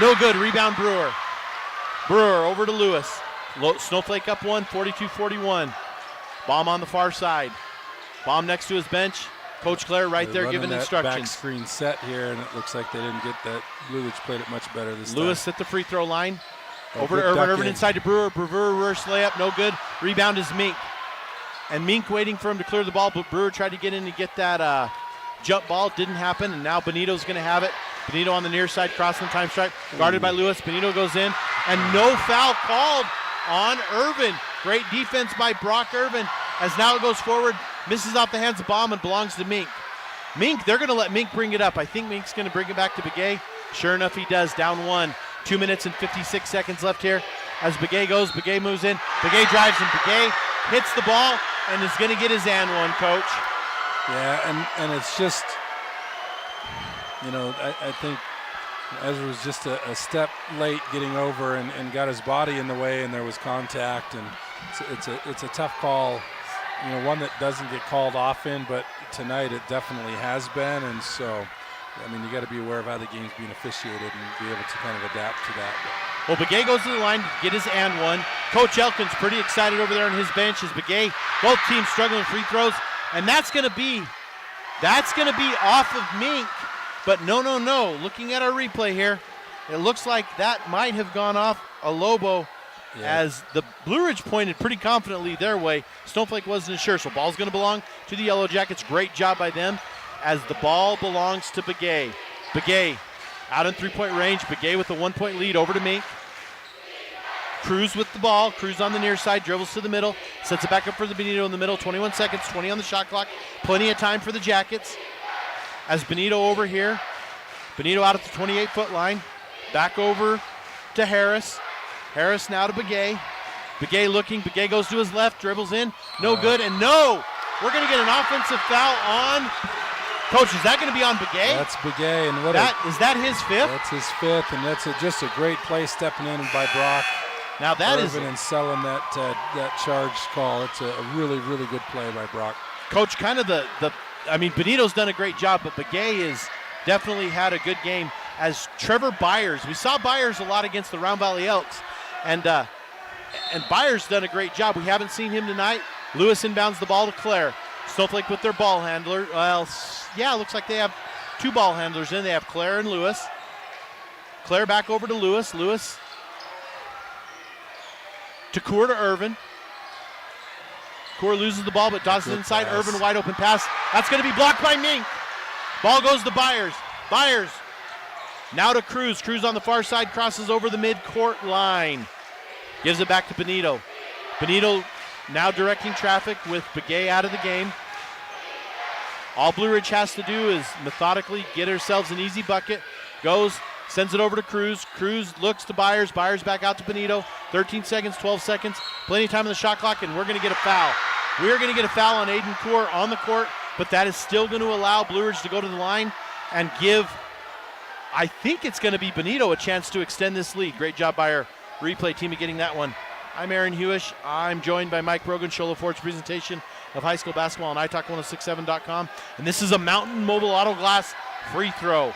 No good. Rebound Brewer. Brewer over to Lewis. Snowflake up 1, 42-41. Baum on the far side. Baum next to his bench. Coach Clare right there giving instructions. Back screen set here, and it looks like they didn't get that. Blue Ridge played it much better this time. Lewis at the free throw line. Over to Irvin. Irvin inside to Brewer. Brewer reverse layup. No good. Rebound is Mink. And Mink waiting for him to clear the ball, but Brewer tried to get in to get that jump ball. Didn't happen, and now Benito's going to have it. Benito on the near side, crossing the time stripe, guarded by Lewis. Benito goes in, and no foul called on Irvin. Great defense by Brock Irvin, as now it goes forward, misses off the hands of Baum and belongs to Mink. Mink, they're going to let Mink bring it up. I think Mink's going to bring it back to Begay. Sure enough, he does. Down 1. 2 minutes and 56 seconds left here. As Begay goes, Begay moves in. Begay drives, and Begay hits the ball and is going to get his and one, Coach. Yeah, and it's just, I think Ezra was just a step late getting over and got his body in the way, and there was contact, and it's a tough call, one that doesn't get called often, but tonight it definitely has been, and so, you got to be aware of how the game's being officiated and be able to kind of adapt to that. Well, Begay goes to the line to get his and one. Coach Elkin's pretty excited over there on his bench as Begay, both teams struggling with free throws, and that's going to be off of Mink. But no. Looking at our replay here, it looks like that might have gone off a Lobo, as the Blue Ridge pointed pretty confidently their way. Snowflake wasn't sure, so ball's going to belong to the Yellow Jackets. Great job by them, as the ball belongs to Begay. Begay out in three-point range. Begay with a 1-point lead over to Mink. Cruz with the ball. Cruz on the near side, dribbles to the middle, sets it back up for the Benito in the middle. 21 seconds, 20 on the shot clock. Plenty of time for the Jackets. As Benito over here. Benito out at the 28-foot line. Back over to Harris. Harris now to Begay. Begay looking. Begay goes to his left, dribbles in. No good, and no! We're going to get an offensive foul on. Coach, is that going to be on Begay? That's Begay, and is that his fifth? That's his fifth, and that's just a great play stepping in by Brock. Now that Irvin and selling that charge call. It's a really, really good play by Brock. Coach, kind of Benito's done a great job, but Begay has definitely had a good game. As Trevor Byers, we saw Byers a lot against the Round Valley Elks, and Byers done a great job. We haven't seen him tonight. Lewis inbounds the ball to Claire. Snowflake with their ball handler. Well, yeah, looks like they have two ball handlers in. They have Claire and Lewis. Claire back over to Lewis. Lewis to Kaur to Irvin. Kaur loses the ball, but tosses it inside. Pass. Irvin, wide open pass. That's going to be blocked by Mink. Ball goes to Byers. Byers now to Cruz. Cruz on the far side, crosses over the midcourt line. Gives it back to Benito. Benito now directing traffic with Begay out of the game. All Blue Ridge has to do is methodically get ourselves an easy bucket. Goes, sends it over to Cruz. Cruz looks to Byers. Byers back out to Benito. 13 seconds, 12 seconds. Plenty of time on the shot clock, and we're going to get a foul. We're going to get a foul on Aiden Kaur on the court, but that is still going to allow Blue Ridge to go to the line and give, I think it's going to be Benito, a chance to extend this lead. Great job by our replay team of getting that one. I'm Aaron Hewish. I'm joined by Mike Brogan, Shola Ford's presentation of high school basketball on italk1067.com. And this is a Mountain Mobile Auto Glass free throw.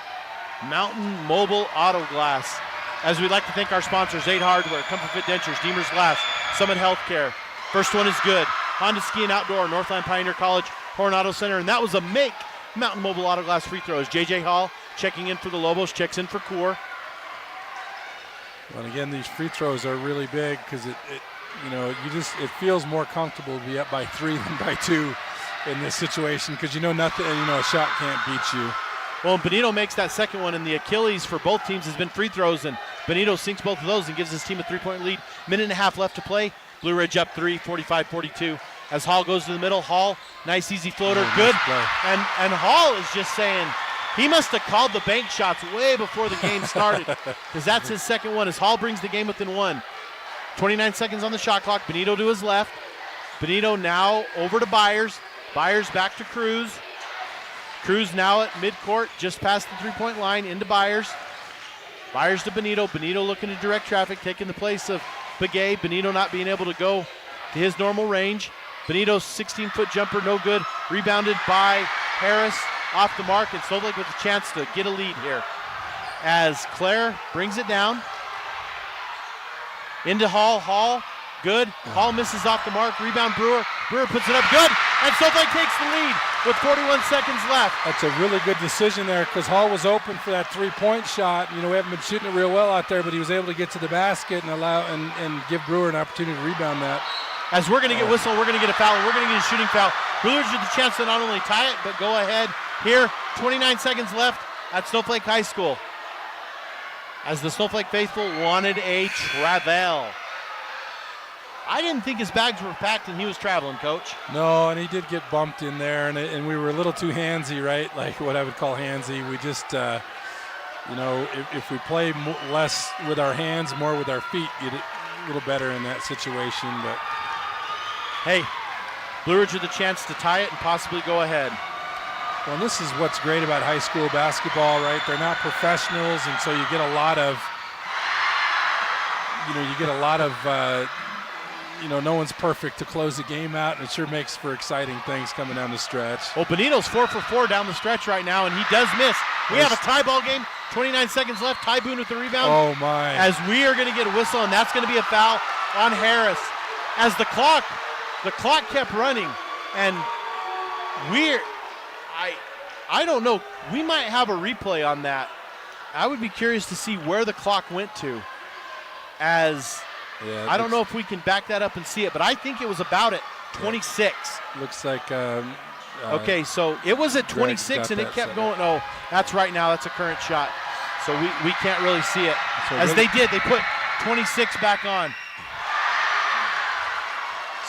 Mountain Mobile Auto Glass. As we'd like to thank our sponsors, 8 Hardware, Comfort Fit Dentures, Deemer's Glass, Summit Healthcare. First one is good. Honda Ski and Outdoor, Northland Pioneer College, Horn Auto Center. And that was a make Mountain Mobile Auto Glass free throws. J.J. Hall checking in for the Lobos, checks in for Kaur. Well, and again, these free throws are really big because it feels more comfortable to be up by 3 than by 2 in this situation because nothing, a shot can't beat you. Well, Benito makes that second one, and the Achilles for both teams has been free throws, and Benito sinks both of those and gives his team a 3-point lead. Minute and a half left to play. Blue Ridge up 3, 45-42. As Hall goes to the middle, Hall, nice easy floater, good. And Hall is just saying, he must have called the bank shots way before the game started because that's his second one as Hall brings the game within 1. 29 seconds on the shot clock. Benito to his left. Benito now over to Byers. Byers back to Cruz. Cruz now at midcourt, just past the 3-point line, into Byers. Byers to Benito. Benito looking to direct traffic, taking the place of Begay. Benito not being able to go to his normal range. Benito's 16-foot jumper, no good. Rebounded by Harris. Off the mark, and Snowflake with a chance to get a lead here. As Claire brings it down. Into Hall. Hall, good. Hall misses off the mark. Rebound Brewer. Brewer puts it up, good. And Snowflake takes the lead with 41 seconds left. That's a really good decision there because Hall was open for that 3-point shot. We haven't been shooting it real well out there, but he was able to get to the basket and give Brewer an opportunity to rebound that. As we're going to get whistle, we're going to get a foul, and we're going to get a shooting foul. Blue Ridge with the chance to not only tie it, but go ahead here. 29 seconds left at Snowflake High School, as the Snowflake faithful wanted a travel. I didn't think his bags were packed and he was traveling, Coach. No, and he did get bumped in there, and we were a little too handsy, right? Like what I would call handsy. We just, if we play less with our hands, more with our feet, get a little better in that situation. But hey, Blue Ridge with a chance to tie it and possibly go ahead. Well, and this is what's great about high school basketball, right? They're not professionals, and so you get a lot of, no one's perfect to close the game out, and it sure makes for exciting things coming down the stretch. Well, Benito's 4 for 4 down the stretch right now, and he does miss. We have a tie ball game, 29 seconds left. Ty Boone with the rebound. Oh, my. As we are going to get a whistle, and that's going to be a foul on Harris. As the clock kept running, and I don't know. We might have a replay on that. I would be curious to see where the clock went to. I don't know if we can back that up and see it, but I think it was about at 26. Looks like. Okay, so it was at 26 and it kept going. Oh, that's right now. That's a current shot. So we can't really see it. So they put 26 back on.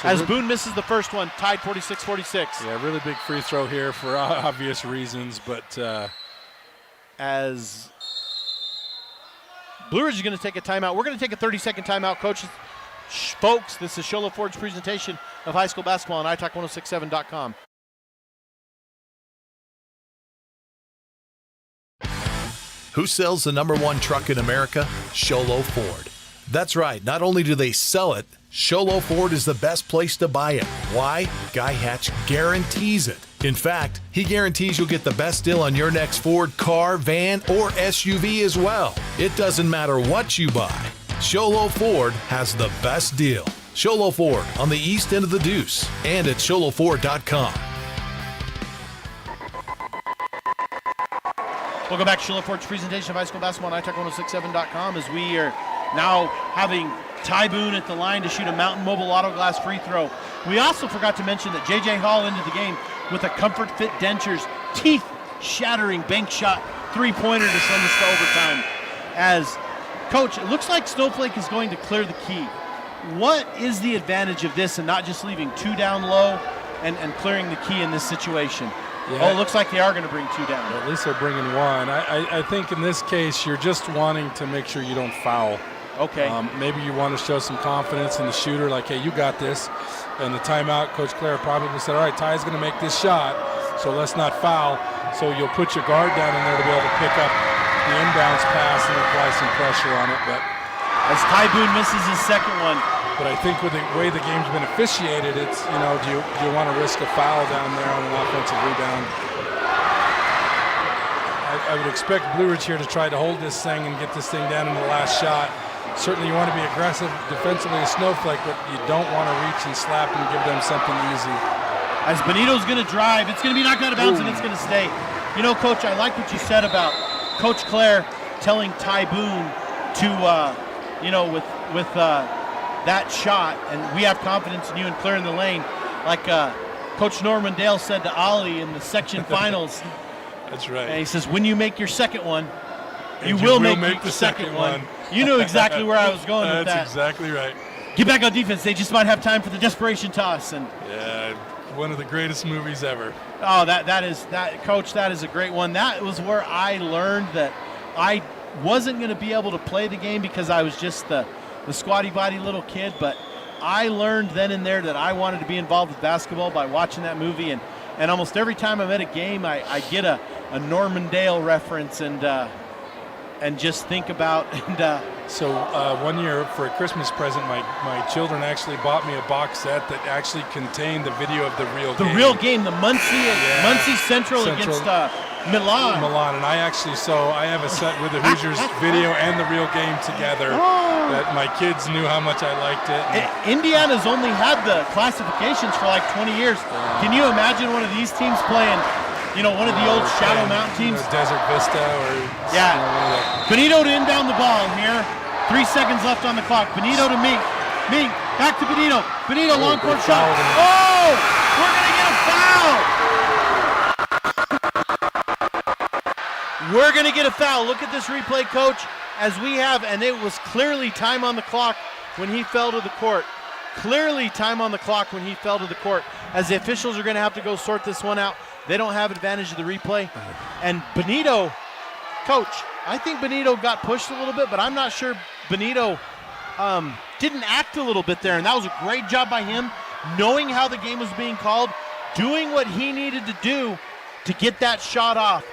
So as Boone misses the first one, tied 46-46. Yeah, really big free throw here for obvious reasons, but as Blue Ridge is going to take a timeout. We're going to take a 30-second timeout, coaches. Folks, this is Sholo Ford's presentation of high school basketball on italk1067.com. Who sells the #1 truck in America? Sholo Ford. That's right. Not only do they sell it, Sholo Ford is the best place to buy it. Why? Guy Hatch guarantees it. In fact, he guarantees you'll get the best deal on your next Ford car, van, or SUV as well. It doesn't matter what you buy. Sholo Ford has the best deal. Sholo Ford on the east end of the Deuce and at sholoford.com. Welcome back to Sholo Ford's presentation of high school basketball on italk1067.com as we are now having Ty Boone at the line to shoot a Mountain Mobile Auto Glass free throw. We also forgot to mention that J.J. Hall into the game with a Comfort Fit Dentures teeth-shattering bank shot three-pointer to send us to overtime. As, Coach, it looks like Snowflake is going to clear the key. What is the advantage of this and not just leaving two down low and clearing the key in this situation? Yeah. Oh, it looks like they are going to bring two down. At least they're bringing one. I think in this case, you're just wanting to make sure you don't foul. Okay. Maybe you want to show some confidence in the shooter, like, hey, you got this. And the timeout, Coach Clare probably said, all right, Ty's going to make this shot, so let's not foul. So you'll put your guard down in there to be able to pick up the inbounds pass and apply some pressure on it. But as Ty Boone misses his second one. But I think with the way the game's been officiated, it's, do you want to risk a foul down there on an offensive rebound? I would expect Blue Ridge here to try to hold this thing and get this thing down in the last shot. Certainly you want to be aggressive defensively as Snowflake, but you don't want to reach and slap and give them something easy. As Benito's going to drive, it's going to be knocked out of bounds and it's going to stay. Coach, I like what you said about Coach Clare telling Ty Boone to, with that shot, and we have confidence in you in clearing the lane. Like Coach Norman Dale said to Ollie in the section finals. That's right. And he says, when you make your second one, you will make the second one. You knew exactly where I was going with that. That's exactly right. Get back on defense. They just might have time for the desperation toss. And yeah, one of the greatest movies ever. Oh, Coach, that is a great one. That was where I learned that I wasn't going to be able to play the game because I was just the squatty body little kid, but I learned then and there that I wanted to be involved with basketball by watching that movie, and almost every time I'm at a game I get a Norman Dale reference and just think about So one year for a Christmas present, my children actually bought me a box set that actually contained the video of the real game. The real game, the Muncie Central against Milan. And I have a set with the Hoosiers video and the real game together that my kids knew how much I liked it. Indiana's only had the classifications for like 20 years. Can you imagine one of these teams playing, one of the old Shadow Mountain teams? Desert Vista or... Yeah. Benito to inbound the ball here. 3 seconds left on the clock. Benito to Meek. Meek, back to Benito. Benito, long court shot. Oh! We're going to get a foul! We're going to get a foul. Look at this replay, Coach, as we have, and it was clearly time on the clock when he fell to the court. Clearly time on the clock when he fell to the court, as the officials are going to have to go sort this one out. They don't have advantage of the replay. And Benito, Coach, I think Benito got pushed a little bit, but I'm not sure Benito didn't act a little bit there, and that was a great job by him, knowing how the game was being called, doing what he needed to do to get that shot off.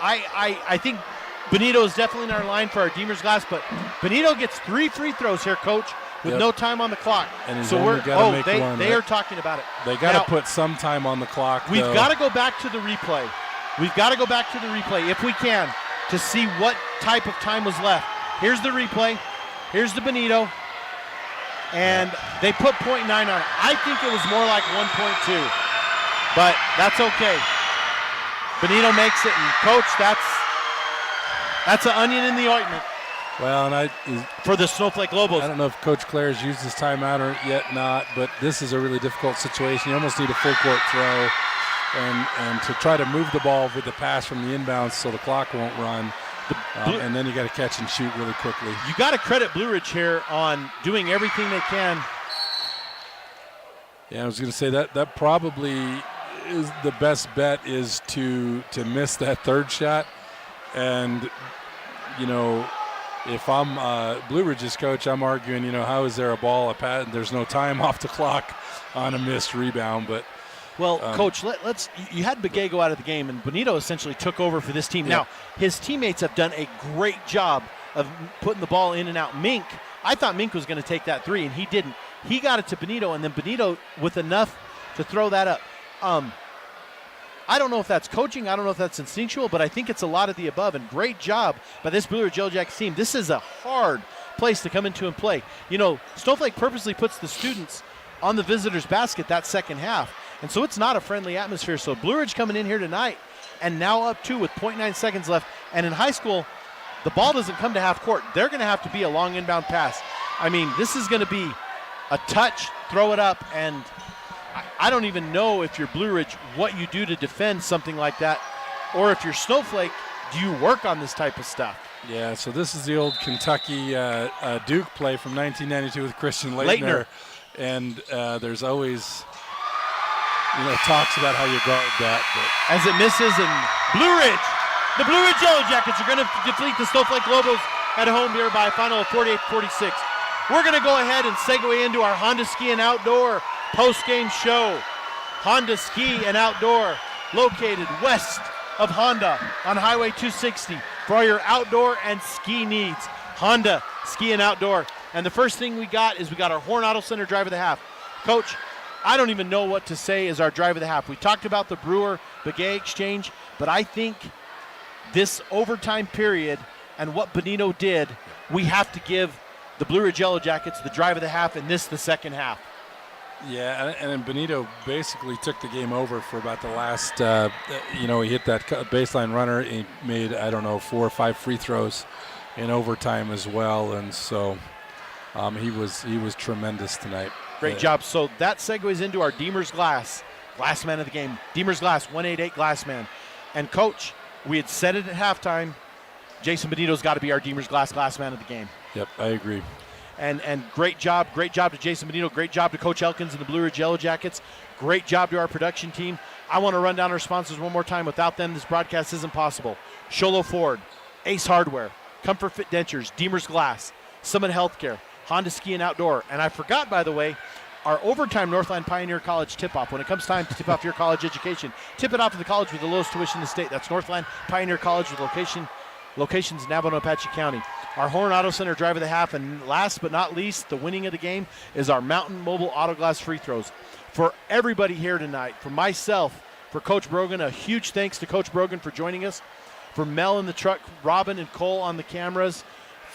I think Benito is definitely in our line for our Deemer's Glass, but Benito gets 3 free throws here, Coach, with no time on the clock. And he's so only got to make one. They are talking about it. They got to put some time on the clock. We've got to go back to the replay. We've got to go back to the replay, if we can, to see what type of time was left. Here's the replay. Here's the Benito. And they put .9 on it. I think it was more like 1.2. But that's okay. Benito makes it, and Coach, that's an onion in the ointment. Well, and for the Snowflake Lobos. I don't know if Coach Claire's used his timeout or yet not, but this is a really difficult situation. You almost need a full court throw, and to try to move the ball with the pass from the inbounds so the clock won't run. And then you got to catch and shoot really quickly. You got to credit Blue Ridge here on doing everything they can. Yeah, I was going to say that probably is the best bet is to miss that third shot. And, you know, if I'm Blue Ridge's coach, I'm arguing, you know, how is there a ball, a pass, and there's no time off the clock on a missed rebound. But well, Coach, you had Begay out of the game, and Benito essentially took over for this team. Yeah. Now, his teammates have done a great job of putting the ball in and out. Mink, I thought Mink was going to take that 3, and he didn't. He got it to Benito, and then Benito with enough to throw that up. I don't know if that's coaching. I don't know if that's instinctual, but I think it's a lot of the above, and great job by this Blue Ridge Yellow Jackets team. This is a hard place to come into and play. You know, Snowflake purposely puts the students on the visitors' basket that second half, and so it's not a friendly atmosphere. So Blue Ridge coming in here tonight and now up 2 with 0.9 seconds left, and in high school, the ball doesn't come to half court. They're going to have to be a long inbound pass. I mean, this is going to be a touch, throw it up, and I don't even know if you're Blue Ridge what you do to defend something like that, or if you're Snowflake, do you work on this type of stuff? Yeah, so this is the old Kentucky Duke play from 1992 with Christian Leitner. And there's always, you know, talks about how you guard that. But as it misses, and Blue Ridge, the Blue Ridge Yellow Jackets are going to defeat the Snowflake Lobos at home here by a final of 48-46. We're going to go ahead and segue into our Honda Ski and Outdoor post-game show. Honda Ski and Outdoor, located west of Honda on Highway 260 for all your outdoor and ski needs. Honda Ski and Outdoor. And the first thing we got our Horn Auto Center drive of the half. Coach, I don't even know what to say as our drive of the half. We talked about the Brewer-Begay exchange, but I think this overtime period and what Benito did, we have to give the Blue Ridge Yellow Jackets the drive of the half, and this the second half. Yeah, and then Benito basically took the game over for about the last, he hit that baseline runner. He made, 4 or 5 free throws in overtime as well, and so he was tremendous tonight. Great job. So that segues into our Deemer's Glass man of the game. Deemer's Glass, 188 Glass man. And Coach, we had said it at halftime, Jason Benito's got to be our Deemer's Glass man of the game. Yep, I agree. And great job to Jason Benito. Great job to Coach Elkins and the Blue Ridge Yellow Jackets. Great job to our production team. I want to run down our sponsors one more time. Without them, this broadcast isn't possible. Sholo Ford, Ace Hardware, Comfort Fit Dentures, Deemer's Glass, Summit Healthcare, Honda Ski and Outdoor. And I forgot, by the way, our overtime Northland Pioneer College tip-off. When it comes time to tip off your college education, tip it off to the college with the lowest tuition in the state. That's Northland Pioneer College with locations in Navajo, Apache County. Our Horn Auto Center drive of the half, and last but not least, the winning of the game is our Mountain Mobile Auto Glass free throws. For everybody here tonight, for myself, for Coach Brogan, a huge thanks to Coach Brogan for joining us. For Mel in the truck, Robin and Cole on the cameras.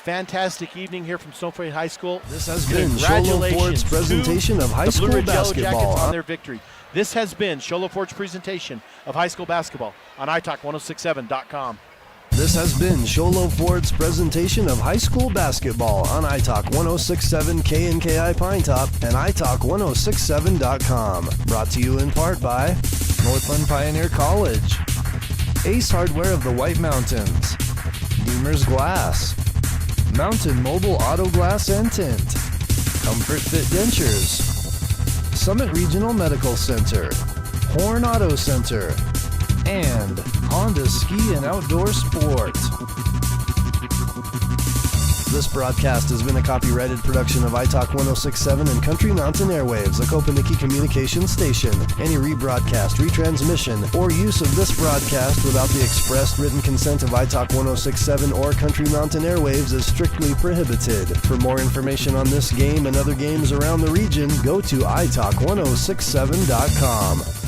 Fantastic evening here from Snowflake High School. This has been Sholo Ford's presentation of high school basketball on their victory. This has been Sholo Ford's presentation of high school basketball on italk1067.com. This has been Sholo Ford's presentation of high school basketball on iTalk 1067 KNKI Pine Top and iTalk1067.com. Brought to you in part by Northland Pioneer College, Ace Hardware of the White Mountains, Deemer's Glass, Mountain Mobile Auto Glass and Tint, Comfort Fit Dentures, Summit Regional Medical Center, Horn Auto Center, and Honda Ski and Outdoor Sport. This broadcast has been a copyrighted production of iTalk 1067 and Country Mountain Airwaves, a Kopaniki communications station. Any rebroadcast, retransmission, or use of this broadcast without the expressed written consent of iTalk 1067 or Country Mountain Airwaves is strictly prohibited. For more information on this game and other games around the region, go to iTalk1067.com.